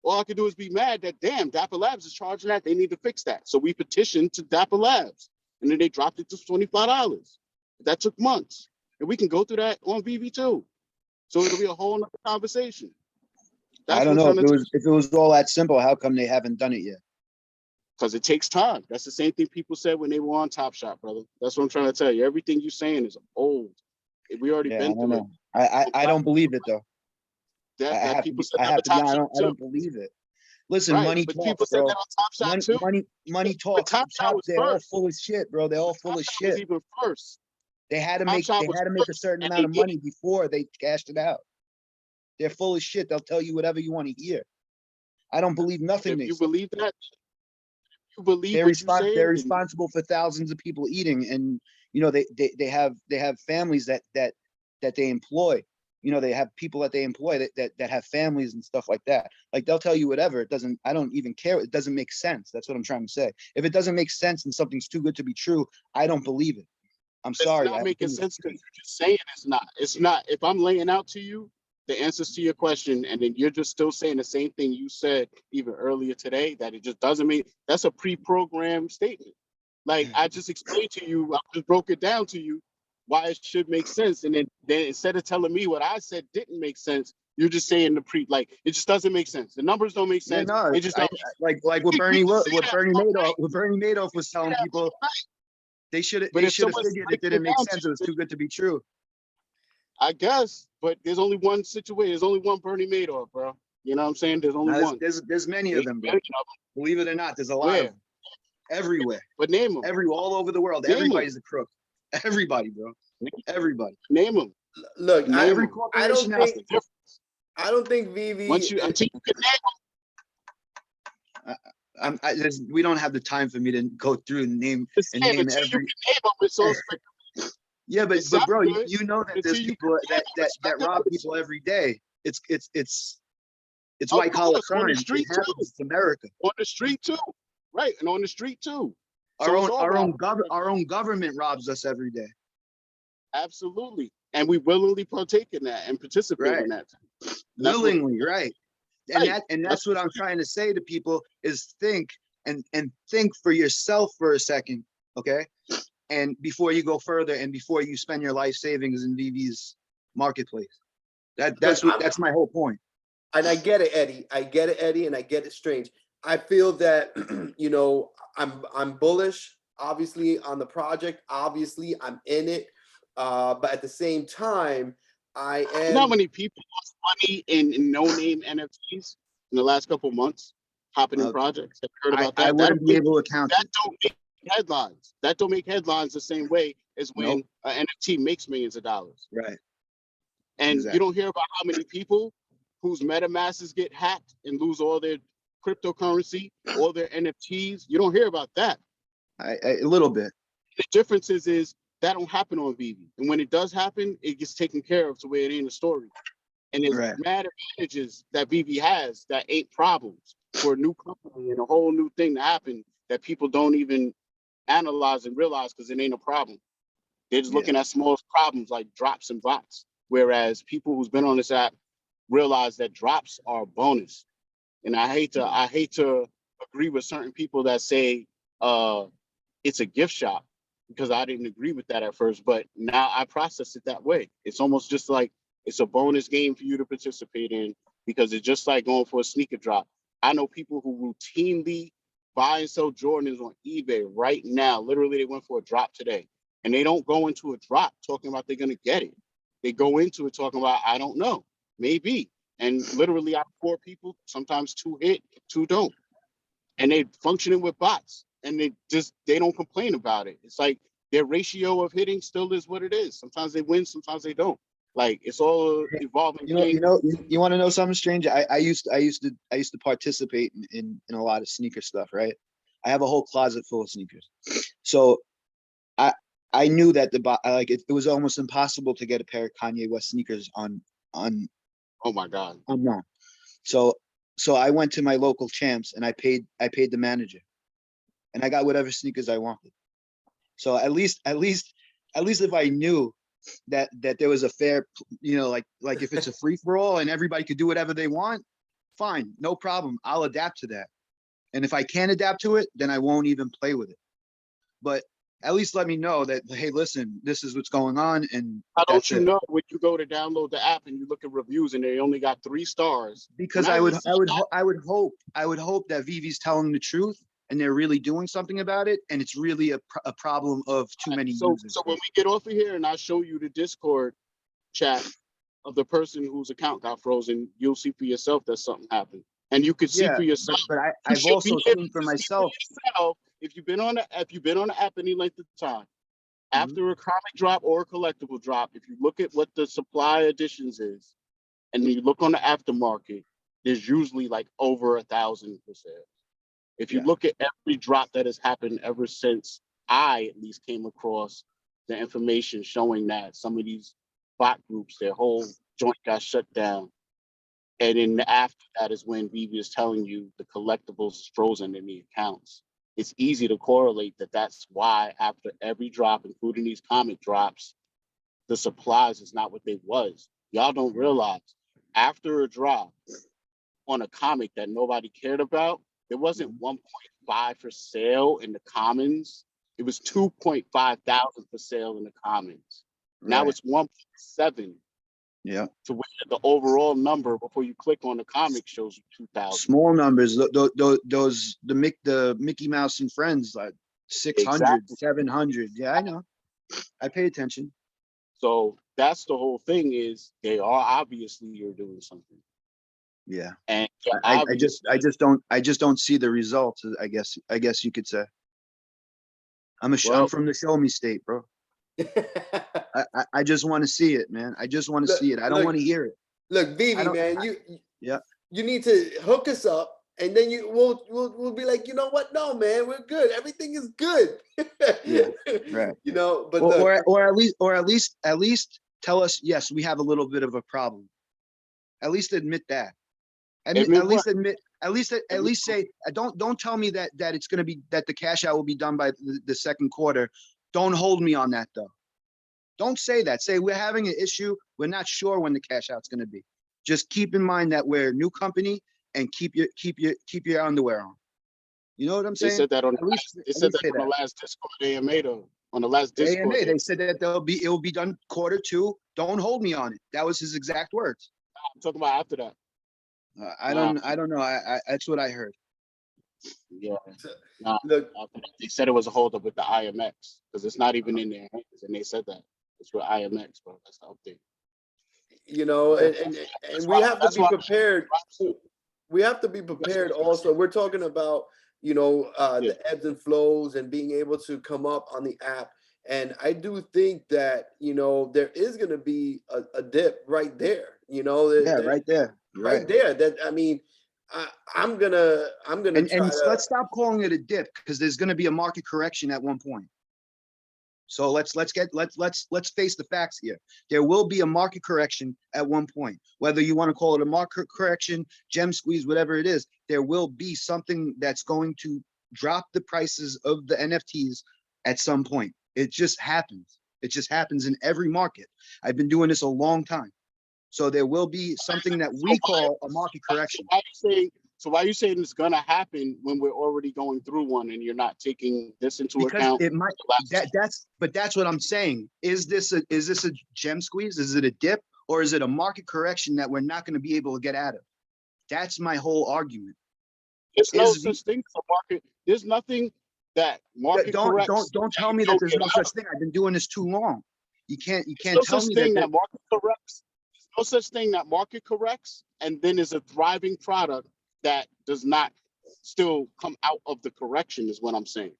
All I can do is be mad that, damn, Dapper Labs is charging that. They need to fix that. So we petitioned to Dapper Labs, and then they dropped it to $25. That took months. And we can go through that on VV too. So it'll be a whole nother conversation. I don't know. If it was all that simple, how come they haven't done it yet? Because it takes time. That's the same thing people said when they were on Top Shot, brother. That's what I'm trying to tell you. Everything you're saying is old. We already been through it. I don't believe it though. I have to be I don't believe it. Listen, right, money but talks, people bro. Said that on Top Shot too. Money talks. They're all full of shit, bro. They're all full of shit. Was even first. They had to make a certain amount of money before they cashed it out. They're full of shit. They'll tell you whatever you want to hear. I don't believe nothing. If you believe that, you believe they're responsible for thousands of people eating, and you know they have families that they employ. You know, they have people that they employ that have families and stuff like that. Like they'll tell you whatever. I don't even care. It doesn't make sense. That's what I'm trying to say. If it doesn't make sense and something's too good to be true, I don't believe it. I'm sorry. It's not making sense because you're just saying it's not. It's not. If I'm laying out to you the answers to your question, and then you're just still saying the same thing you said even earlier today, that it just doesn't mean that's a pre-programmed statement. Like I just explained to you, I just broke it down to you why it should make sense. And then instead of telling me what I said didn't make sense, you're just saying it just doesn't make sense. The numbers don't make sense. Yeah, no, it just like what Bernie Madoff was telling people. They should have figured it didn't make sense. It was too good to be true. I guess, but there's only one situation. There's only one Bernie Madoff, bro. You know what I'm saying? There's only one. There's many of them, bro. Believe it or not, there's a lot of them everywhere. But name them. All over the world. Everybody's a crook. Everybody, bro. Everybody. Name them. Look, Name Every them. I don't corporation That's has the think difference. I don't think Veve. Until you can we don't have the time for me to go through and name name them, until you every. can name them, it's all Yeah, but it sounds bro, good you know that until there's you people can name them. It's that rob speculative. people every day. It's Of white collar course, on the crime. It street too. happens. It's America. On the street too. Right, and on the street too. So Our it's own all robbery. our own government robs us every day. Absolutely. And we willingly partake in that and participate Right. in that. And that's what, Willingly, right. And right. that's what I'm trying to say to people is think and think for yourself for a second, okay? And before you go further and before you spend your life savings in Veve's marketplace. That's my whole point. And I get it, Eddie. I get it, Eddie, and I get it, Strange. I feel that you know I'm bullish, obviously, on the project. Obviously, I'm in it, but at the same time, I You know how am. many people lost money in no-name NFTs in the last couple of months, hopping in Uh, projects? Have you heard about I that? wouldn't be able to count That it. don't make headlines. That don't make headlines the same way as when Nope. an NFT makes millions of dollars. Right. And Exactly. you don't hear about how many people whose MetaMasks get hacked and lose all their cryptocurrency, all their NFTs. You don't hear about that. A little bit. The difference is that don't happen on Veve. And when it does happen, it gets taken care of to where it ain't a story. And there's Right. mad advantages that Veve has that ain't problems for a new company and a whole new thing to happen that people don't even analyze and realize because it ain't a problem. They're just looking at small problems like drops and bots. Whereas people who's been on this app realize that drops are a bonus. And I hate to agree with certain people that say it's a gift shop, because I didn't agree with that at first, but now I process it that way. It's almost just like it's a bonus game for you to participate in, because it's just like going for a sneaker drop. I know people who routinely buy and sell Jordans on eBay right now. Literally, they went for a drop today, and they don't go into a drop talking about they're going to get it. They go into it talking about, I don't know, maybe. And literally, out of 4 people, sometimes 2 hit, 2 don't. And they functioning with bots, and they don't complain about it. It's like their ratio of hitting still is what it is. Sometimes they win, sometimes they don't. Like, it's all evolving thing. You want to know something strange? I used to participate in a lot of sneaker stuff, right? I have a whole closet full of sneakers. So I knew that it was almost impossible to get a pair of Kanye West sneakers on Oh my God. online. So I went to my local champs and I paid the manager, and I got whatever sneakers I wanted. So at least if I knew that there was a fair, like if it's a free for all and everybody could do whatever they want, fine, no problem. I'll adapt to that. And if I can't adapt to it, then I won't even play with it. But at least let me know that, hey, listen, this is what's going on, and How don't that's you it. know when you go to download the app and you look at reviews and they only got 3 stars? Because I would hope that Vivi's telling the truth and they're really doing something about it, and it's really a problem of too many users. So when we get off of here and I show you the Discord chat of the person whose account got frozen, you'll see for yourself that something happened. And you could see for yourself. But I've also seen for myself. If you've been on the app any length of time, after a comic drop or a collectible drop, if you look at what the supply additions is, and then you look on the aftermarket, there's usually like over 1,000 for sale. If you look at every drop that has happened ever since I at least came across the information showing that some of these bot groups, their whole joint got shut down. And then after that is when Veve is telling you the collectibles is frozen in the accounts. It's easy to correlate that that's why after every drop, including these comic drops, the supplies is not what they was. Y'all don't realize after a drop on a comic that nobody cared about, there wasn't 1.5 for sale in the commons. It was 2.5 thousand for sale in the commons. Now it's 1.7. Yeah. To where the overall number before you click on the comic shows you 2,000. Small numbers. Those the Mickey Mouse and Friends, like 600, 700. Yeah, I know. I pay attention. So that's the whole thing, is they are obviously you're doing something. Yeah. And I just don't see the results. I guess you could say. I'm from the show me state, bro. I just want to see it, man. I just want to Look, see it. I don't look, want to hear it. look, I Vivi, don't. man, Yeah. you need to hook us up, and then we'll be like, you know what? No, man, we're good. Everything is good. Yeah. Right. You know, but Or, look, at least tell us, yes, we have a little bit of a problem. At least admit that. Admit At what? least admit. At least say. Don't tell me that it's going to be that the cash out will be done by the second quarter. Don't hold me on that though. Don't say that. Say we're having an issue. We're not sure when the cash out's going to be. Just keep in mind that we're a new company and keep your underwear on. You know what I'm They saying? said that on At least say on the that. last Discord AMA though. On the last Discord, AMA, they said that it will be done quarter two. Don't hold me on it. That was his exact words. I'm talking about after that. I don't know. That's what I heard. Yeah. Nah, look, they said it was a holdup with the IMX because it's not even in their hands, and they said that it's with IMX, bro. That's the update. you know, and we have to That's be why prepared. We have to be prepared also. We're talking about, you know, the ebbs and flows and being able to come up on the app. And I do think that, you know, there is going to be a dip right there, you know, Yeah, right there. right there. That, I mean, I'm gonna And try to. let's stop calling it a dip because there's going to be a market correction at one point. So let's face the facts here. There will be a market correction at one point. Whether you want to call it a market correction, gem squeeze, whatever it is, there will be something that's going to drop the prices of the NFTs at some point. It just happens. It just happens in every market. I've been doing this a long time. So there will be something that we call a market correction. So why are you saying it's gonna happen when we're already going through one and you're not taking this into Because account? it might that's what I'm saying. Is this a gem squeeze? Is it a dip, or is it a market correction that we're not going to be able to get out of? That's my whole argument. There's no such thing as a market. There's nothing that market corrects. Don't tell me that there's no such thing. I've been doing this too long. You can't tell me that market corrects. There's no such thing that market corrects and then is a thriving product that does not still come out of the correction is what I'm saying.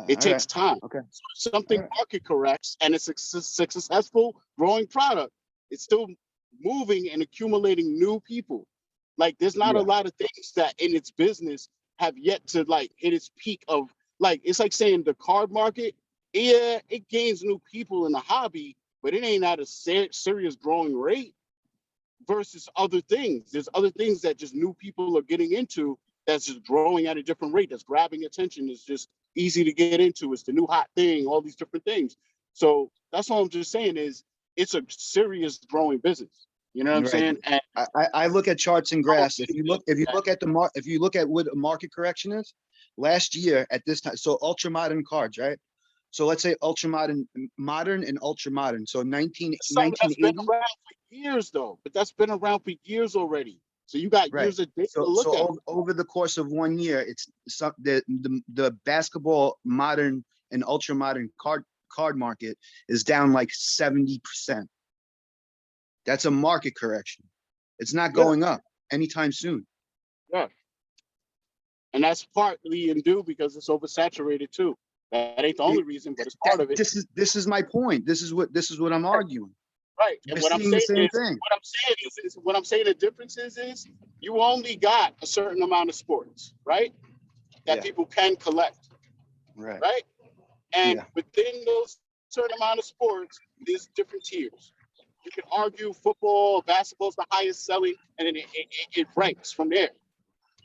It takes time. Okay. So something market corrects and it's a successful growing product. It's still moving and accumulating new people. Like there's not a lot of things that in its business have yet to like hit its peak of like, it's like saying the card market, yeah, it gains new people in the hobby, but it ain't at a serious growing rate versus other things. There's other things that just new people are getting into that's just growing at a different rate, that's grabbing attention, is just easy to get into. It's the new hot thing, all these different things. So that's all I'm just saying is it's a serious growing business. You know what I'm saying? And I look at charts and graphs. If you look at what a market correction is, last year at this time, so ultra modern cards, right? So let's say ultra modern and ultra modern. So 1980. That's been around for years though, but that's been around for years already. So you got years of data to look at. Over the course of 1 year, it's the basketball modern and ultra modern card market is down like 70%. That's a market correction. It's not going up anytime soon. Yeah. And that's partly in due because it's oversaturated too. That ain't the only reason, but it's part of it. This is my point. This is what I'm arguing. Right. And what I'm saying the difference is you only got a certain amount of sports, right? That people can collect. Right. Right. And within those certain amount of sports, there's different tiers. You can argue football, basketball is the highest selling, and then it ranks from there.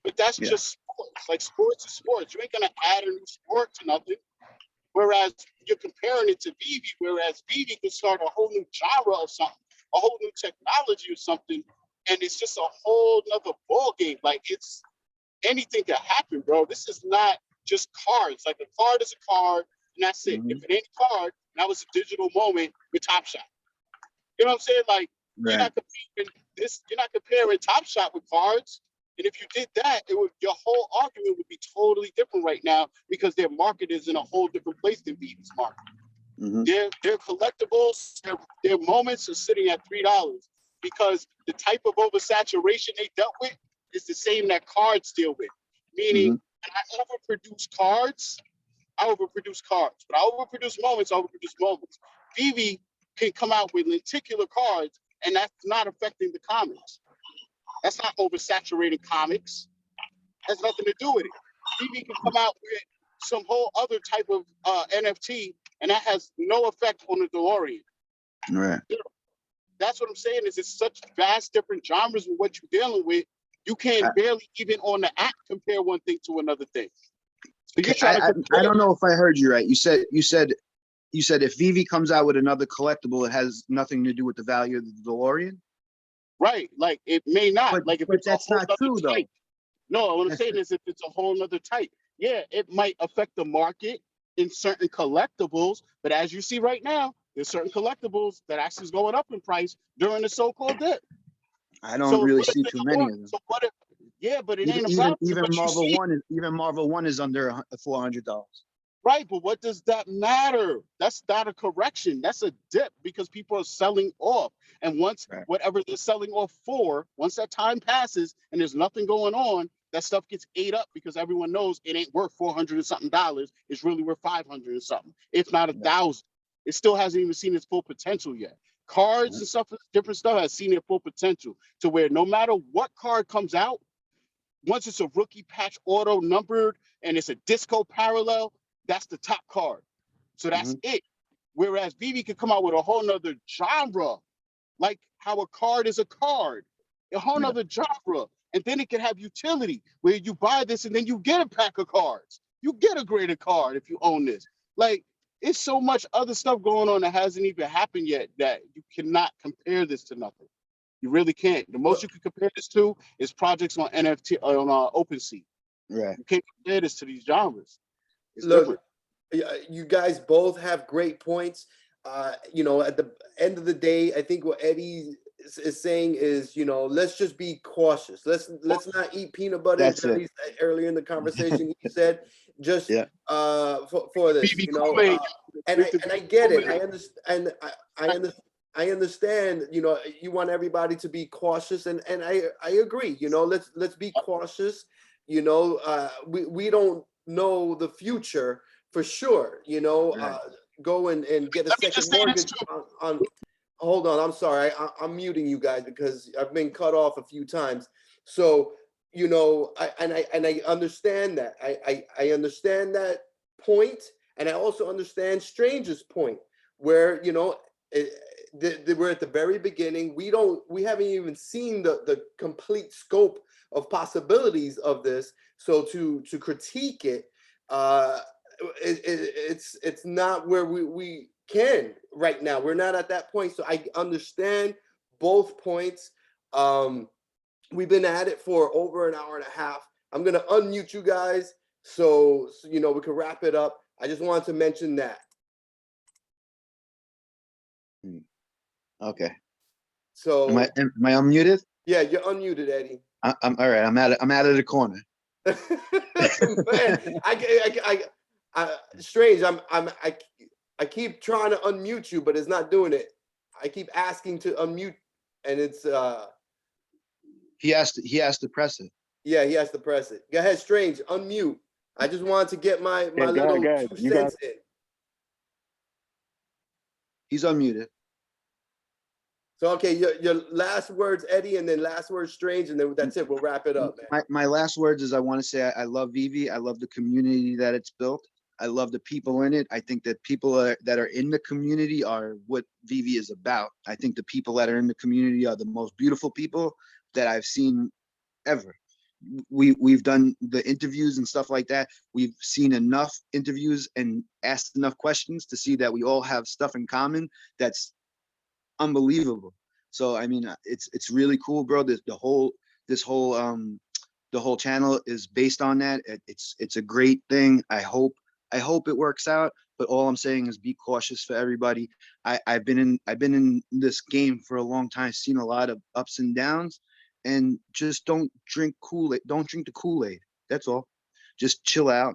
But that's just sports. Like sports is sports. You ain't gonna add a new sport to nothing. Whereas you're comparing it to Veve, whereas Veve can start a whole new genre of something, a whole new technology or something, and it's just a whole nother ball game. Like it's anything can happen, bro. This is not just cards. Like a card is a card, and that's it. If it ain't a card, that was a digital moment with Top Shot. You know what I'm saying? Like you're not comparing Top Shot with cards. And if you did that, your whole argument would be totally different right now because their market is in a whole different place than Veve's market. Their collectibles, their moments are sitting at $3 because the type of oversaturation they dealt with is the same that cards deal with. Meaning, when I overproduce cards, I overproduce cards. But I overproduce moments, Veve can come out with lenticular cards, and that's not affecting the comics. That's not oversaturating comics. Has nothing to do with it. Veve can come out with some whole other type of NFT, and that has no effect on the DeLorean. Right. That's what I'm saying. Is it's such vast different genres with what you're dealing with. You can't barely even on the app compare one thing to another thing. So you're trying to I don't know if I heard you right. You said if Veve comes out with another collectible, it has nothing to do with the value of the DeLorean. Right. Like it may not. But, like if but it's that's not true though. No, what I'm That's saying is if it's a whole nother type, yeah, it might affect the market in certain collectibles. But as you see right now, there's certain collectibles that actually is going up in price during the so-called dip. I don't So really what if see they too go many on? of them. So what if? Yeah, but it ain't Even about even what you Marvel see. Marvel 1 is under $400. Right, but what does that matter? That's not a correction. That's a dip because people are selling off. And once Right. whatever they're selling off for, once that time passes and there's nothing going on, that stuff gets ate up because everyone knows it ain't worth $400 and something. It's really worth 500 and something, if not 1,000. It still hasn't even seen its full potential yet. Cards and stuff, different stuff has seen their full potential to where no matter what card comes out, once it's a rookie patch auto numbered and it's a disco parallel, that's the top card. So that's it. Whereas Veve could come out with a whole nother genre, like how a card is a card, a whole nother genre. And then it can have utility where you buy this and then you get a pack of cards. You get a greater card if you own this. Like, it's so much other stuff going on that hasn't even happened yet that you cannot compare this to nothing. You really can't. The most you can compare this to is projects on NFT on OpenSea. Right. You can't compare this to these genres. It's Look, different. you guys both have great points. You know, at the end of the day, I think what Eddie is saying is, you know, let's just be cautious. Let's not eat peanut butter and That's it. jelly. Earlier in the conversation, he said just Yeah. for this, Veve you know, Kool-Aid. and I get it. Kool-Aid. I understand. I understand. You know, you want everybody to be cautious, and I agree. You know, let's be cautious. You know, we don't know the future for sure. You know, Right. go and get a Let me second just say this mortgage on. Hold on, I'm sorry. I'm muting you guys because I've been cut off a few times. So you know, I understand that. I understand that point, and I also understand Stranger's point, where you know we're at the very beginning. We haven't even seen the complete scope of possibilities of this. So to critique it, it's not where we can right now. We're not at that point. So I understand both points. We've been at it for over an hour and a half. I'm gonna unmute you guys so you know we can wrap it up. I just wanted to mention that. Okay. So Am I unmuted? yeah, you're unmuted, Eddie. I'm all right. I'm out of the corner. Man, strange. I keep trying to unmute you, but it's not doing it. I keep asking to unmute, and it's He has to press it. yeah, he has to press it. Go ahead, Strange, unmute. I just wanted to get my Yeah, little go ahead. 2 You got cents in. He's unmuted. So okay, your last words, Eddie, and then last words, Strange, and then that's it. We'll wrap it up, man. My last words is I want to say I love Veve. I love the community that it's built. I love the people in it. I think that people that are in the community are what Veve is about. I think the people that are in the community are the most beautiful people that I've seen ever. We've done the interviews and stuff like that. We've seen enough interviews and asked enough questions to see that we all have stuff in common that's unbelievable. So I mean, it's really cool, bro. The whole channel is based on that. It's a great thing. I hope it works out. But all I'm saying is be cautious for everybody. I've been in this game for a long time, seen a lot of ups and downs, and just don't drink Kool-Aid. Don't drink the Kool-Aid. That's all. Just chill out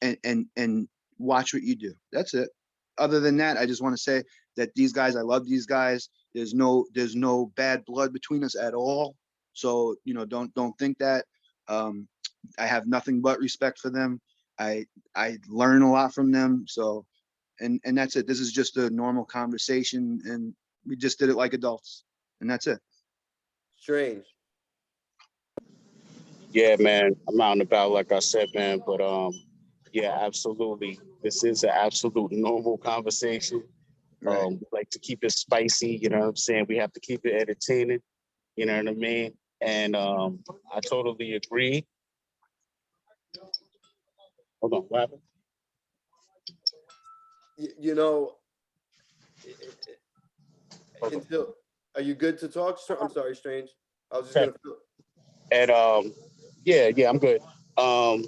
and watch what you do. That's it. Other than that, I just want to say that these guys, I love these guys. There's no bad blood between us at all. So, you know, don't think that. I have nothing but respect for them. I learn a lot from them. So, and that's it. This is just a normal conversation, and we just did it like adults, and that's it. Strange. Yeah, man, I'm out and about, like I said, man. But yeah, absolutely. This is an absolute normal conversation. Right. We like to keep it spicy, you know what I'm saying? We have to keep it entertaining, you know what I mean? And I totally agree. Hold on, what happened? You know, Hold on. until, are you good to talk? I'm sorry, Strange. I was just Okay. gonna. And yeah, I'm good. Um,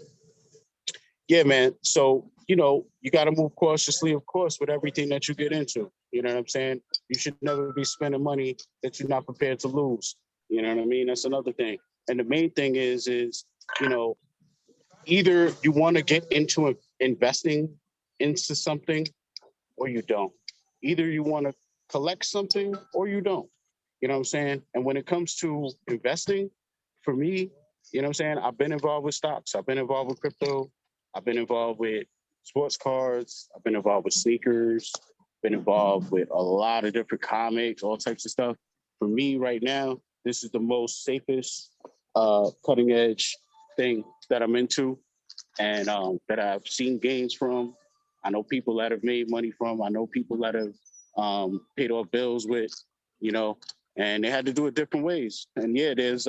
yeah, man. So, you know, you got to move cautiously, of course, with everything that you get into. You know what I'm saying? You should never be spending money that you're not prepared to lose. You know what I mean? That's another thing. And the main thing is, you know, either you want to get into investing into something or you don't. Either you want to collect something or you don't. You know what I'm saying? And when it comes to investing, for me, you know what I'm saying? I've been involved with stocks. I've been involved with crypto. I've been involved with sports cards. I've been involved with sneakers. Been involved with a lot of different comics, all types of stuff. For me right now, this is the most safest, cutting edge thing that I'm into and that I've seen gains from. I know people that have made money from. I know people that have paid off bills with, you know, and they had to do it different ways. And yeah, there's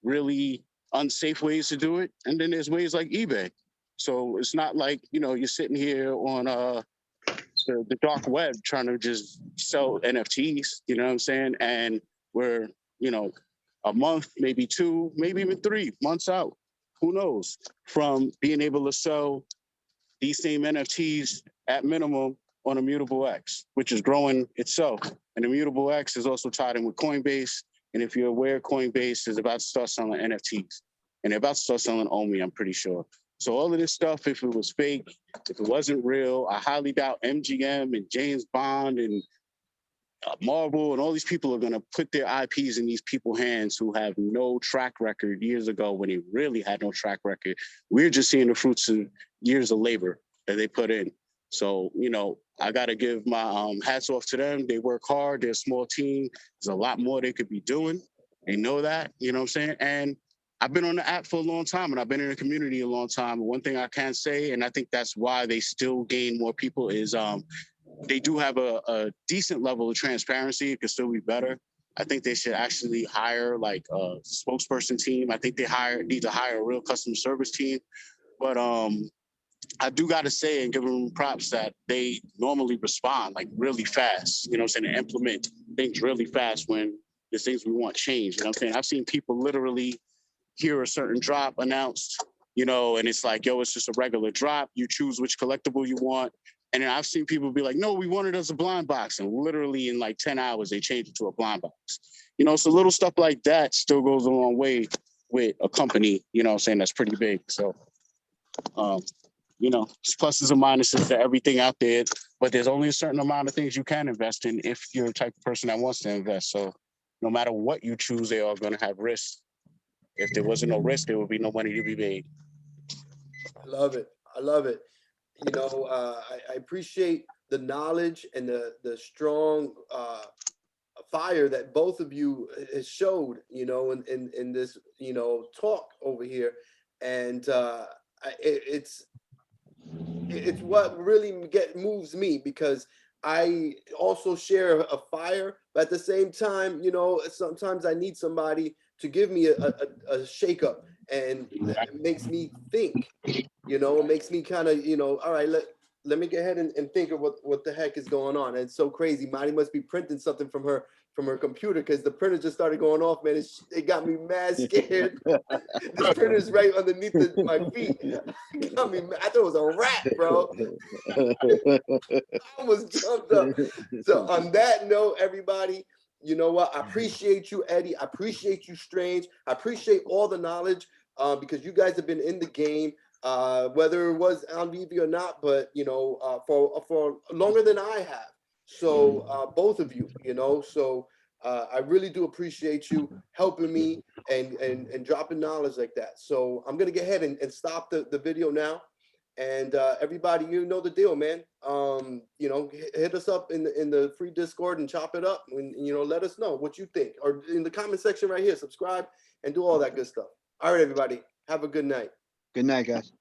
really unsafe ways to do it. And then there's ways like eBay. So it's not like, you know, you're sitting here on the dark web trying to just sell NFTs, you know what I'm saying? And we're, you know, a month, maybe 2, maybe even 3 months out, who knows, from being able to sell these same NFTs at minimum on Immutable X, which is growing itself. And Immutable X is also tied in with Coinbase. And if you're aware, Coinbase is about to start selling NFTs. And they're about to start selling Omi, I'm pretty sure. So all of this stuff, if it was fake, if it wasn't real, I highly doubt MGM and James Bond and Marvel and all these people are going to put their IPs in these people's hands who have no track record years ago when they really had no track record. We're just seeing the fruits of years of labor that they put in. So, you know, I got to give my hats off to them. They work hard. They're a small team. There's a lot more they could be doing. They know that, you know what I'm saying? And I've been on the app for a long time and I've been in the community a long time. One thing I can say, and I think that's why they still gain more people, is they do have a decent level of transparency. It could still be better. I think they should actually hire like a spokesperson team. I think they need to hire a real customer service team. But I do got to say and give them props that they normally respond like really fast, you know what I'm saying, and implement things really fast when there's things we want changed. You know what I'm saying? I've seen people literally hear a certain drop announced, you know, and it's like, yo, it's just a regular drop. You choose which collectible you want. And then I've seen people be like, no, we want it as a blind box. And literally in like 10 hours, they change it to a blind box. You know, so little stuff like that still goes a long way with a company, you know what I'm saying, that's pretty big. So, you know, it's pluses and minuses to everything out there, but there's only a certain amount of things you can invest in if you're the type of person that wants to invest. So no matter what you choose, they are going to have risks. If there wasn't no risk, there would be no money to be made. I love it. I love it. You know, I appreciate the knowledge and the strong fire that both of you has showed, you know, in this, you know, talk over here. And it's what really moves me, because I also share a fire, but at the same time, you know, sometimes I need somebody to give me a shake up, and that makes me think, you know, it makes me kind of, you know, all right, let me go ahead and think of what the heck is going on. And it's so crazy. Marty must be printing something from her computer, because the printer just started going off, man. It got me mad scared. This printer is right underneath my feet. Got me, I thought it was a rat, bro. I almost jumped up. So on that note, everybody, you know what? I appreciate you, Eddie. I appreciate you, Strange. I appreciate all the knowledge, because you guys have been in the game, whether it was on Veve or not, but you know, for longer than I have. So both of you, you know, so I really do appreciate you helping me and dropping knowledge like that. So I'm gonna go ahead and stop the video now. And everybody, you know the deal, man. You know, hit us up in the free Discord and chop it up, and you know, let us know what you think, or in the comment section right here. Subscribe and do all that good stuff. All right, everybody, have a good night. Good night, guys.